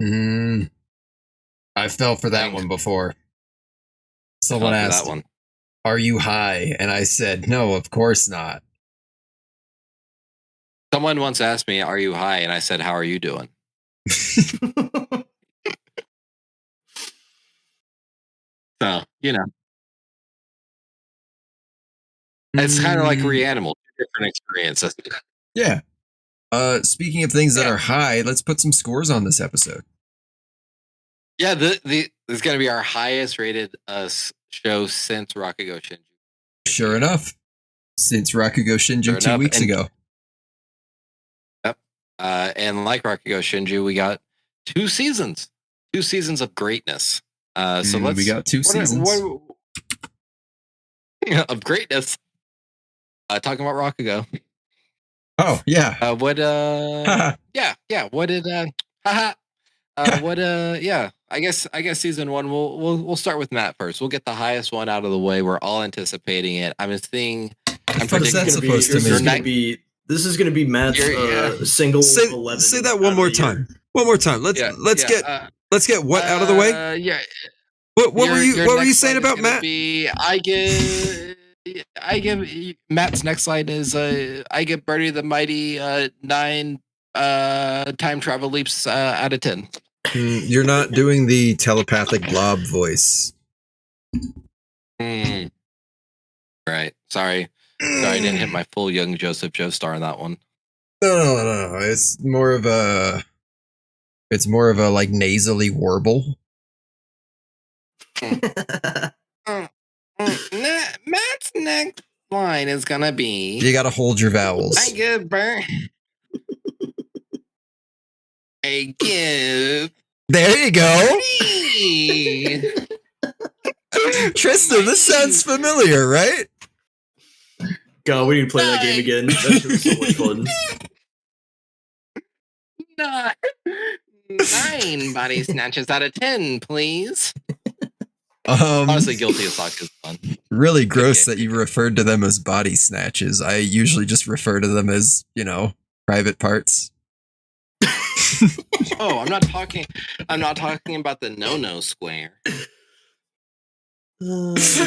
I fell for that one before. Someone asked, "Are you high?" And I said, "No, of course not." Someone once asked me, "Are you high?" And I said, "How are you doing?" So, it's kind of like Reanimal, different experiences. Yeah. Speaking of things that are high, let's put some scores on this episode. Yeah, this is going to be our highest rated show since Rakugo Shinju. Sure enough. Since Rakugo Shinju 2 weeks ago. Yep. And like Rakugo Shinju, we got 2 seasons. 2 seasons of greatness. So we got 2 seasons of greatness. Talking about Rakugo. Oh yeah. What did I guess season 1 we'll start with Matt first. We'll get the highest one out of the way. We're all anticipating it. I'm predicting this is going to be Matt's single 11. Say that one more time. One more time. Let's get what out of the way? Yeah. What were you saying about Matt? I give Matt's next line is I give Birdy the mighty 9 time travel leaps out of 10. You're not doing the telepathic blob voice. Right. Sorry, I didn't hit my full young Joseph Joestar on that one. No. It's more of a like nasally warble. Matt's next line is gonna be. You gotta hold your vowels. I give. There you go. Tristan, this sounds familiar, right? God, we need to play that game again. That was so much fun. 9 body snatches out of 10, please. Honestly, guilty as fuck is fun. Really gross that you referred to them as body snatches. I usually just refer to them as, private parts. Oh, I'm not talking about the no square.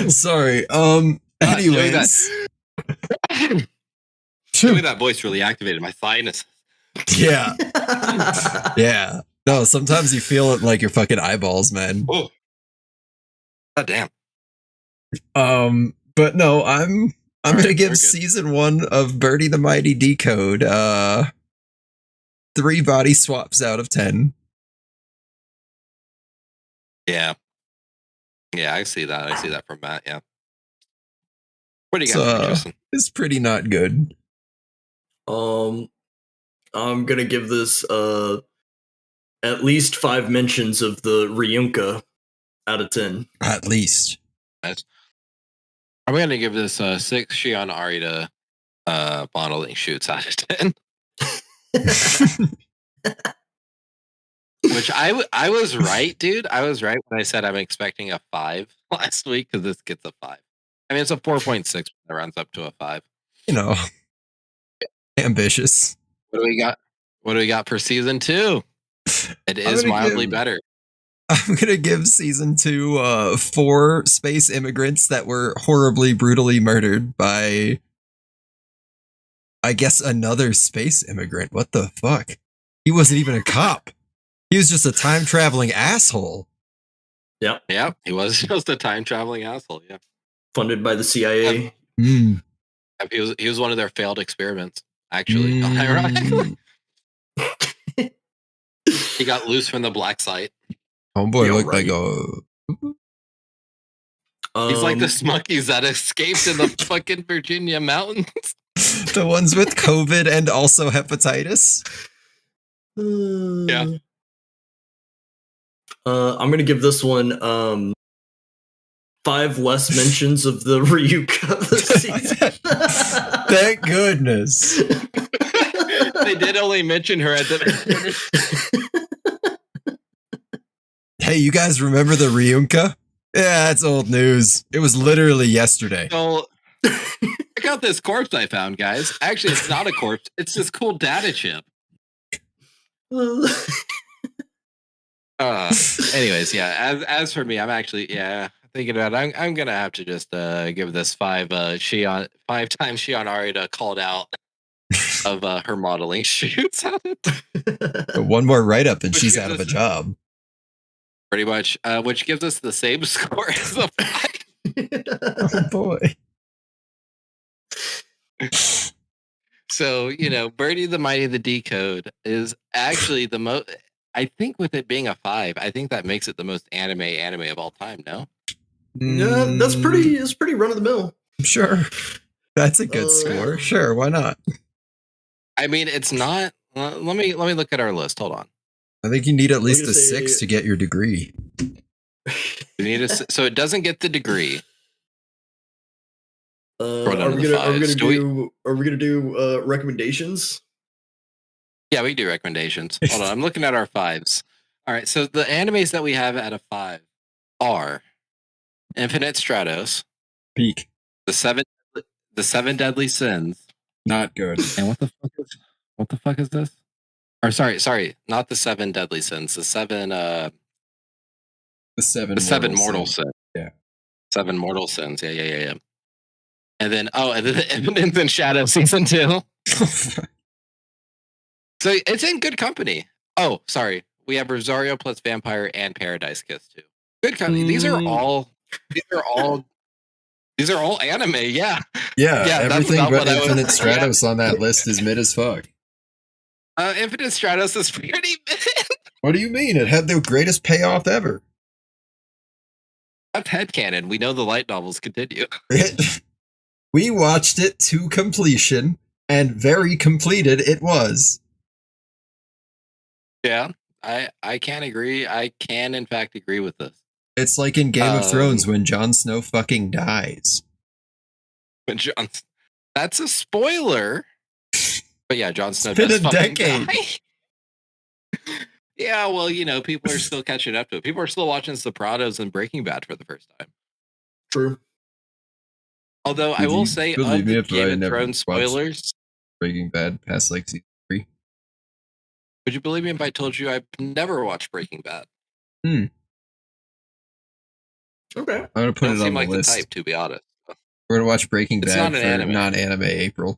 Sorry. Anyways. Doing that voice really activated my sinus. Yeah. Yeah. No, sometimes you feel it like your fucking eyeballs, man. Oh. God damn. But no, I'm gonna give season 1 of Birdy the Mighty Decode 3 body swaps out of 10. Yeah. Yeah, I see that. I see that from Matt, yeah. What do you got, Tristan? It's pretty not good. I'm gonna give this at least 5 mentions of the Ryunka out of 10. At least. Nice. I'm gonna give this 6 Shion Arita modeling shoots out of 10. Which I was right, dude. I was right when I said I'm expecting a 5 last week because this gets a 5. I mean, it's a 4.6 that runs up to a 5. Ambitious. What do we got? What do we got for season 2? It is mildly better. I'm gonna give season 2 4 space immigrants that were horribly, brutally murdered by, I guess, another space immigrant. What the fuck? He wasn't even a cop. He was just a time traveling asshole. Yep. Yep. He was just a time traveling asshole. Yeah. Funded by the CIA. He was one of their failed experiments. Actually, ironically, he got loose from the black site. Homeboy looked right. like a. He's like the monkeys that escaped in the fucking Virginia mountains. The ones with COVID and also hepatitis. Yeah. I'm gonna give this one 5 less mentions of the Ryuka this season. Thank goodness. They did only mention her at the. Hey, you guys remember the Ryunka? Yeah, that's old news. It was literally yesterday. So, check out this corpse I found, guys. Actually, it's not a corpse. It's this cool data chip. Anyways, yeah. As for me, I'm actually thinking about it. I'm gonna have to just give this 5 times Shion Arita called out of her modeling shoots. One more write up and she's out of a job. Pretty much, which gives us the same score as a 5. Oh boy. So, Birdy the Mighty the Decode is actually the most. I think with it being a 5, I think that makes it the most anime of all time. No. Yeah, that's pretty. It's pretty run of the mill. Sure, that's a good score. Sure, why not? I mean, it's not. Let me look at our list. Hold on. I think you need at least a 6 to get your degree. You need so it doesn't get the degree. Are we gonna do recommendations? Yeah, we do recommendations. Hold on, I'm looking at our 5s. All right, so the animes that we have at a 5 are Infinite Stratos, Peak, the seven Deadly Sins. Not good. And what the fuck is this? Or sorry, not the 7 Deadly Sins. The 7 Mortal Sins. Yeah. 7 Mortal Sins. Yeah. And then Evidence in Shadow season 2. So it's in good company. Oh, sorry. We have Rosario plus Vampire and Paradise Kiss too. Good company. These are all anime. Yeah. Yeah. Everything but Infinite Stratos on that list is mid as fuck. Infinite Stratos is pretty mid. What do you mean? It had the greatest payoff ever. That's headcanon. We know the light novels continue. We watched it to completion, and very completed it was. Yeah, I can agree. I can, in fact, agree with this. It's like in Game of Thrones when Jon Snow fucking dies. That's a spoiler. But yeah, Jon Snow does fucking decade. die. Yeah, well, people are still catching up to it. People are still watching Sopranos and Breaking Bad for the first time. True. Although I will say, believe me if Game I of never Thrones watched spoilers. Breaking Bad past like season 3. Would you believe me if I told you I've never watched Breaking Bad? Okay. I'm gonna put it on the list. The type, to be honest. We're gonna watch Breaking It's Bad not for an anime. non-anime April.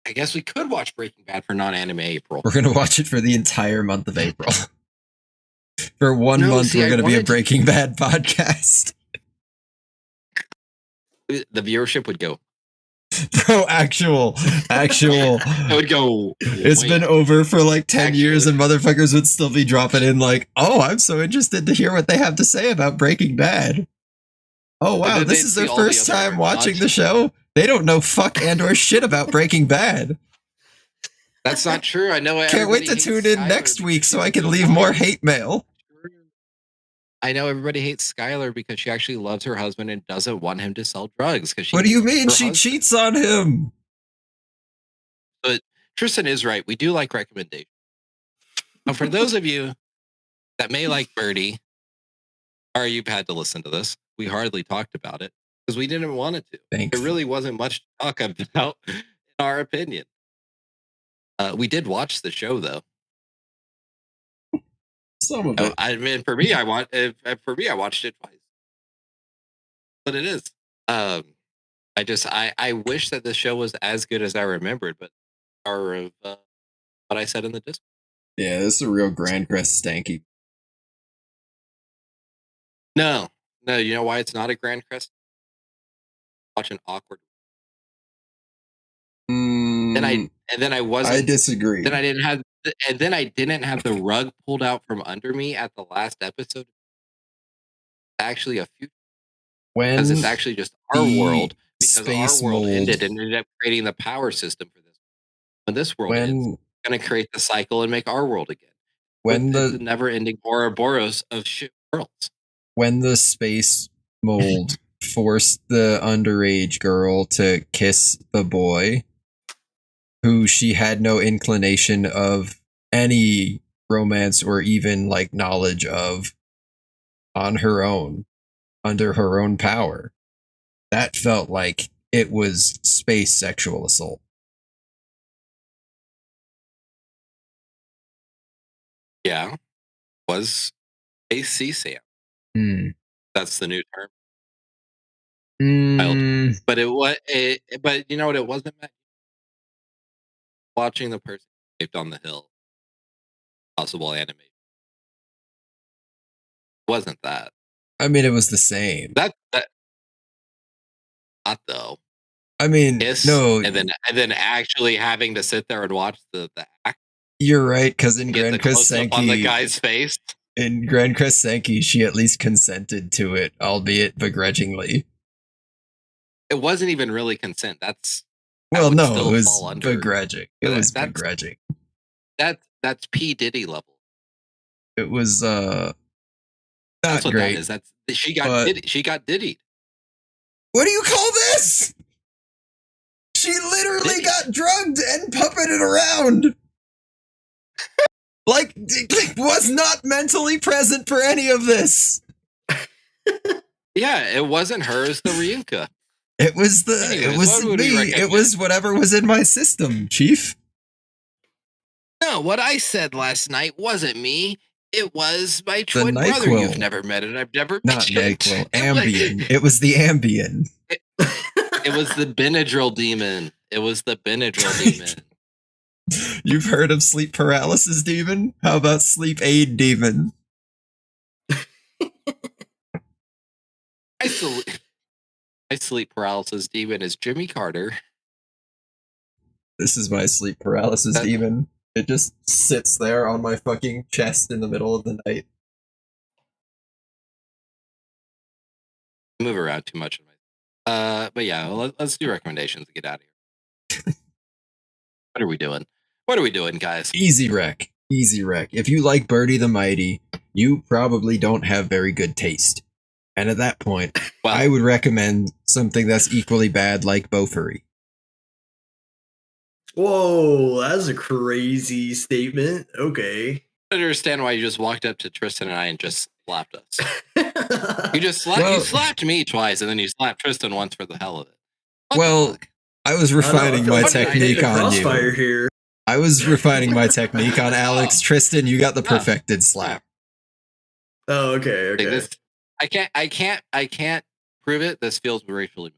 I guess we could watch Breaking Bad for non-anime April. We're gonna watch it for the entire month of April. For 1 month, we're gonna be a Breaking Bad podcast. The viewership would go. Bro, actual. It would go. It's been over for like 10 years and motherfuckers would still be dropping in like, oh, I'm so interested to hear what they have to say about Breaking Bad. Oh, wow, this is their first time watching the show? They don't know fuck and or shit about Breaking Bad. That's not true. I know. Can't wait to tune in next week so I can leave more hate mail. I know everybody hates Skylar because she actually loves her husband and doesn't want him to sell drugs. What do you mean? She cheats on him. But Tristan is right. We do like recommendations. Now, for those of you that may like Birdy, or you've had to listen to this, we hardly talked about it because we didn't want it to. Thanks. There really wasn't much to talk about, in our opinion. We did watch the show, though. Some of it. I mean, for me, I watched it twice. But it is. I wish that the show was as good as I remembered, but what I said in the Discord. Yeah, this is a real Grand Crest stanky. No, you know why it's not a Grand Crest? Watch an awkward. Then I wasn't. I disagree. Then I didn't have the rug pulled out from under me at the last episode. Actually, because it's actually just our world, because our world ended and ended up creating the power system for this. When this world ends, it's going to create the cycle and make our world again. When the never-ending Ouroboros of shit worlds. When the space mold forced the underage girl to kiss the boy, who she had no inclination of any romance or even like knowledge of, on her own, under her own power, that felt like it was space sexual assault. Yeah, was ACSAM. That's the new term. But but you know what it wasn't, Matt? Watching the person saved on the hill, possible animation. Wasn't that? I mean, it was the same. That not though. I mean, no, and then actually having to sit there and watch the act. You're right, because in Grand Crest Sankey, on the guy's face. In Grand Crest Sankey, she at least consented to it, albeit begrudgingly. It wasn't even really consent. It was begrudging. It was begrudging. That's P. Diddy level. It was that's what great. That is. She got diddied. What do you call this? She literally got drugged and puppeted around. like was not mentally present for any of this. Yeah, it wasn't her as the Ryuka. It was me. It was whatever was in my system, Chief. No, what I said last night wasn't me. It was my twin brother you've never met and I've never Not NyQuil. Ambien. It was the Ambien. It was the Benadryl demon. It was the Benadryl demon. You've heard of sleep paralysis demon? How about sleep aid demon? My sleep paralysis demon is Jimmy Carter. This is my sleep paralysis demon. It just sits there on my fucking chest in the middle of the night. I move around too much. But yeah, let's do recommendations and get out of here. What are we doing? What are we doing, guys? Easy rec. If you like Birdy the Mighty, you probably don't have very good taste. And at that point, I would recommend something that's equally bad, like Beaufry. Whoa, that's a crazy statement. Okay. I don't understand why you just walked up to Tristan and I and just slapped us. You just Well- you slapped me twice, and then you slapped Tristan once for the hell of it. What the Well, fuck? I was I refining feel my like I'm hitting technique the on crossfire you. here. I was refining my technique on Alex. Tristan, you got the perfected slap. Oh, okay, Like okay. this, I can't prove it. This feels racially.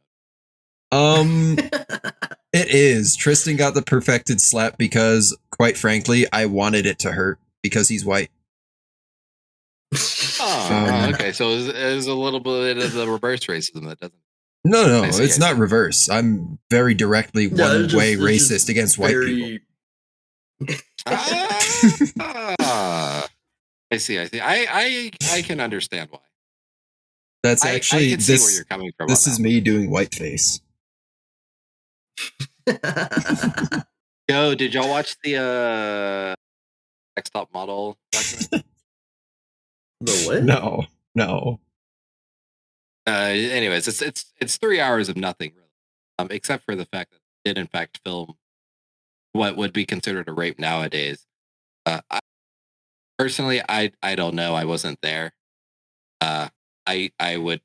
It is. Tristan got the perfected slap because, quite frankly, I wanted it to hurt because he's white. Oh, okay. So it was a little bit of the reverse racism that doesn't. No, I see, it's I not see. reverse. I'm very directly Yeah, one-way it's racist just against white people. Ah, I see. I can understand why. That's I actually can see where you're coming from. This on is that me doing whiteface. one. Yo, did y'all watch the Top Model documentary? The what? No. Anyways, it's 3 hours of nothing really, except for the fact that it did in fact film what would be considered a rape nowadays. Personally, I don't know. I wasn't there. I would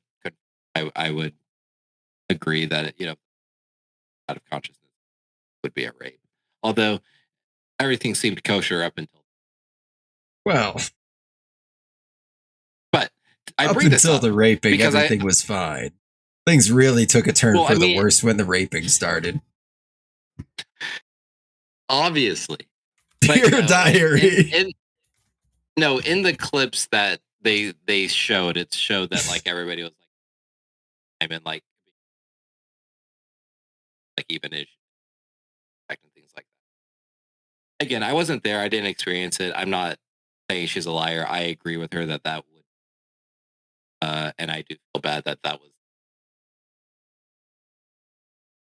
agree that it, out of consciousness would be a rape. Although everything seemed kosher up until. Well, But I up bring this until up the raping, because everything was fine. Things really took a turn Well, for I the mean- worse when the raping started. obviously. Dear no, diary. In the clips that they showed, it showed that like everybody was like, I mean, like even ish and things like that. Again, I wasn't there. I didn't experience it. I'm not saying she's a liar. I agree with her that would, and I do feel bad that was.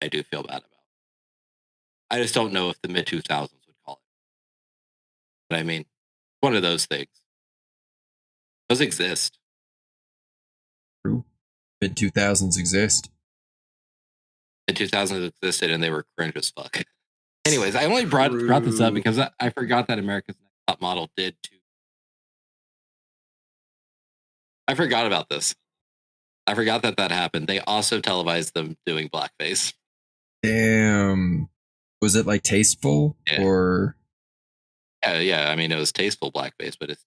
I do feel bad about. I just don't know if the mid 2000s would call it. But I mean, one of those things. Those exist. True. Mid 2000s exist. In 2000s existed, and they were cringe as fuck. Anyways, I only brought this up because I forgot that America's Next Top Model did too. I forgot about this. I forgot that happened. They also televised them doing blackface. Damn. Was it like tasteful Yeah. or? Yeah. I mean, it was tasteful blackface, but it's.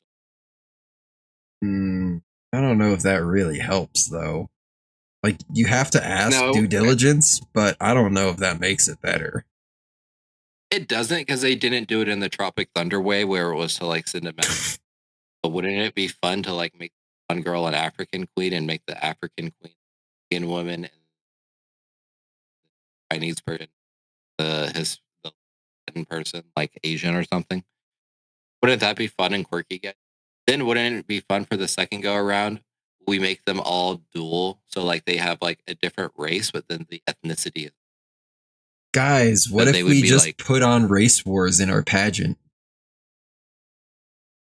I don't know if that really helps though. Like you have to ask No. due diligence, but I don't know if that makes it better. It doesn't because they didn't do it in the Tropic Thunder way, where it was to like cinematic. But wouldn't it be fun to like make one girl an African queen and make the African queen Indian woman and Chinese person the Latin person like Asian or something? Wouldn't that be fun and quirky? Then wouldn't it be fun for the second go around? We make them all dual, so like they have like a different race, but then the ethnicity. Guys, what But they if would we be just like- put on race wars in our pageant?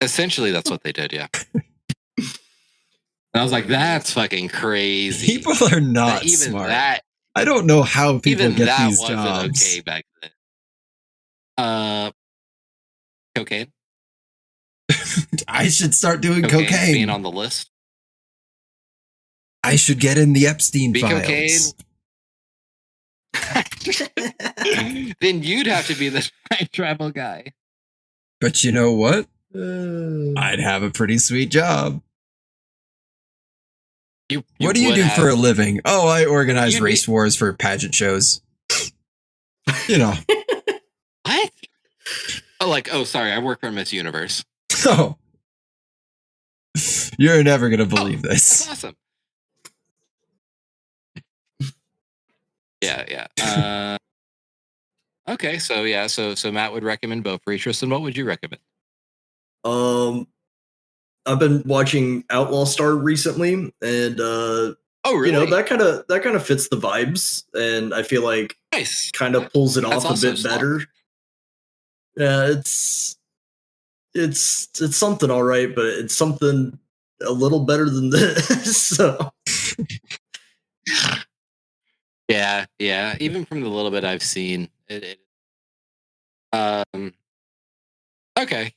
Essentially, that's what they did. Yeah. And I was like, that's fucking crazy. People are not That even smart. that I don't know how people even get that these wasn't jobs. okay back then. Cocaine. I should start doing Cocaine cocaine. being on the list. I should get in the Epstein Be files. cocaine. Then you'd have to be the time travel guy. But you know what? I'd have a pretty sweet job. What do you would do have- for a living? Oh, I organize You'd be- race wars for pageant shows. You know. What? Oh, sorry. I work for Miss Universe. Oh. You're never going to believe That's this. awesome. Yeah. Okay, so Matt would recommend both for each. Tristan, what would you recommend? I've been watching Outlaw Star recently, and Oh, really? that kind of fits the vibes, and I feel like Nice. kind of pulls it That's off a also bit slop. better. Yeah, it's something all right, but it's something a little better than this. So Yeah. Even from the little bit I've seen, it Okay,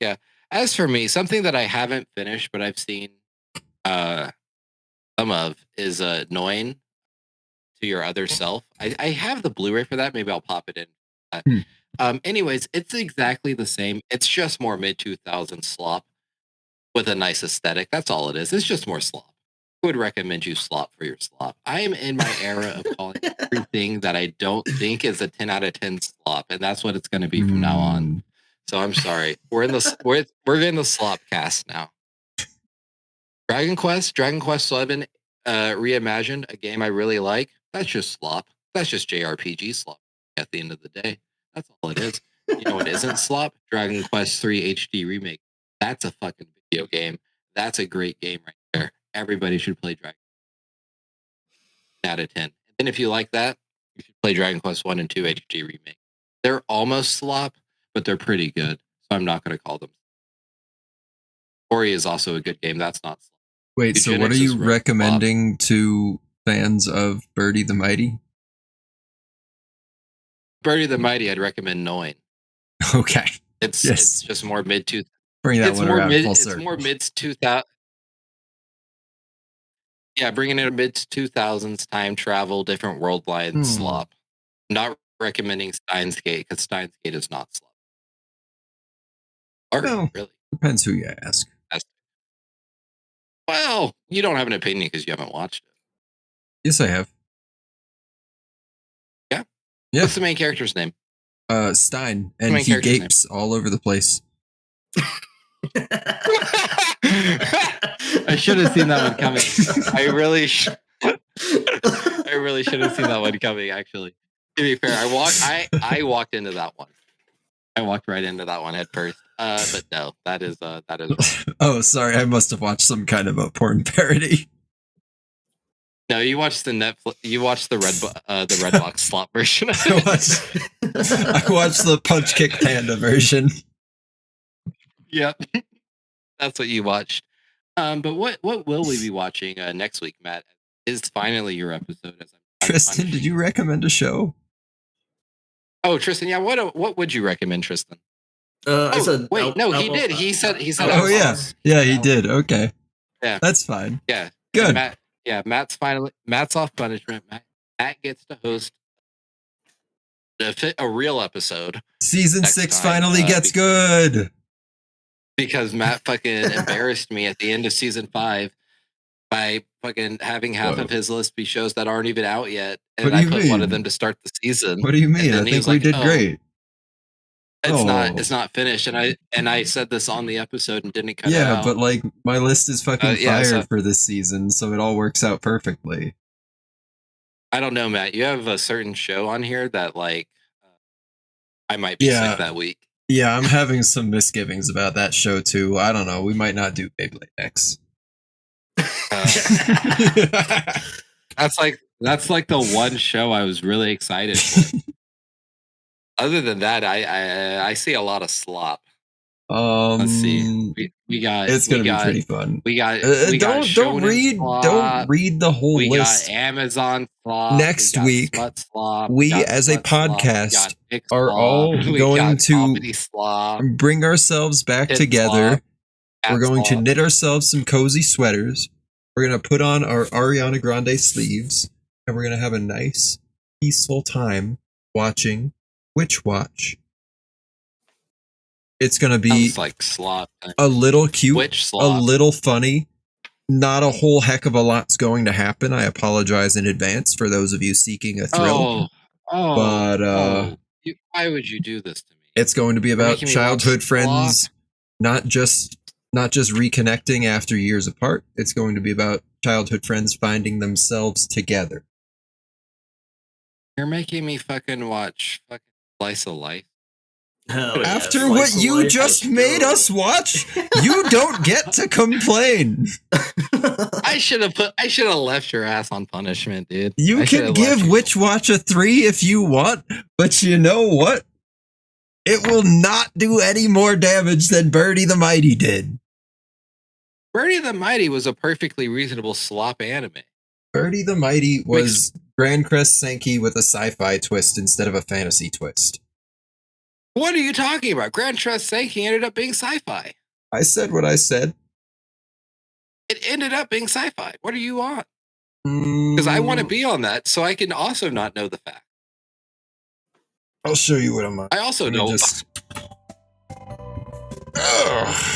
yeah. As for me, something that I haven't finished but I've seen some of is Annoying to Your Other Self. I have the Blu-ray for that. Maybe I'll pop it in. Anyways, it's exactly the same. It's just more mid-2000s slop with a nice aesthetic. That's all it is. It's just more slop. I would recommend you slop for your slop. I am in my era of calling everything that I don't think is a 10 out of 10 slop, and that's what it's going to be from now on. So I'm sorry. We're in the slop cast now. Dragon Quest 11 reimagined, a game I really like. That's just slop. That's just JRPG slop at the end of the day. That's all it is. You know what isn't slop? Dragon Quest 3 HD remake. That's a fucking video game. That's a great game right there. Everybody should play Dragon Quest out of 10. And if you like that, you should play Dragon Quest 1 and 2 HD remake. They're almost slop, but they're pretty good. So I'm not going to call them. Ori is also a good game. That's not slop. Wait, so what are you recommending to fans of Birdy the Mighty? Birdy the Mighty, I'd recommend Knowing. Okay. It's just more mid-2000s. Bring that one around full circle. It's more mid-2000s. Yeah, bringing in a mid-2000s time travel, different world line slop. Not recommending Steins Gate because Steins Gate is not slop. Or No, really. Depends who you ask. Well, you don't have an opinion because you haven't watched it. Yes, I have. Yeah? Yeah. What's the main character's name? Stein. And he gapes all over the place. I should have seen that one coming. I really should have seen that one coming, actually. To be fair, I walked into that one. I walked right into that one head first. But no, that is wrong. Oh, sorry, I must have watched some kind of a porn parody. No, you watched the Netflix. You watched the Redbox slot version. I watched the Punch Kick Panda version. Yep, that's what you watched. But what will we be watching next week, Matt? Is finally your episode. Tristan, did you recommend a show? Oh, Tristan, yeah. What would you recommend, Tristan? I said wait. No, he did. He said. Oh yeah, he did. Okay. Yeah, that's fine. Yeah, good. Matt's off punishment. Matt gets to host a real episode. Season 6 finally gets good. Because Matt fucking embarrassed me at the end of season 5 by fucking having half of his list be shows that aren't even out yet, and I put one of them to start the season. What do you mean? I think we did great. It's not finished, and I said this on the episode and didn't cut it out. Yeah, but like my list is fucking fire for this season, so it all works out perfectly. I don't know, Matt. You have a certain show on here that like I might be sick that week. Yeah, I'm having some misgivings about that show too. I don't know. We might not do Beyblade X. That's like the one show I was really excited for. Other than that, I see a lot of slop. Let's see. We got. It's gonna be pretty fun. We got. Don't read the whole list. We got Amazon slop. Next week, we as a podcast are all going to bring ourselves back together. We're going to knit ourselves some cozy sweaters. We're gonna put on our Ariana Grande sleeves, and we're gonna have a nice, peaceful time watching Witch Watch. It's going to be like slop. A little cute, a little funny. Not a whole heck of a lot's going to happen. I apologize in advance for those of you seeking a thrill. But why would you do this to me? It's going to be about childhood friends, not just reconnecting after years apart. It's going to be about childhood friends finding themselves together. You're making me fucking watch fucking Slice of Life. After what you just made us watch, you don't get to complain. I should have left your ass on punishment, dude. You can give Witch Watch a 3 if you want, but you know what? It will not do any more damage than Birdy the Mighty did. Birdy the Mighty was a perfectly reasonable slop anime. Birdy the Mighty was Grand Crest Senki with a sci-fi twist instead of a fantasy twist. What are you talking about? Grand Trust Sanctum ended up being sci-fi. I said what I said. It ended up being sci-fi. What are you on? Because I want to be on that, so I can also not know the fact. I'll show you what I'm on. I also don't. Ugh.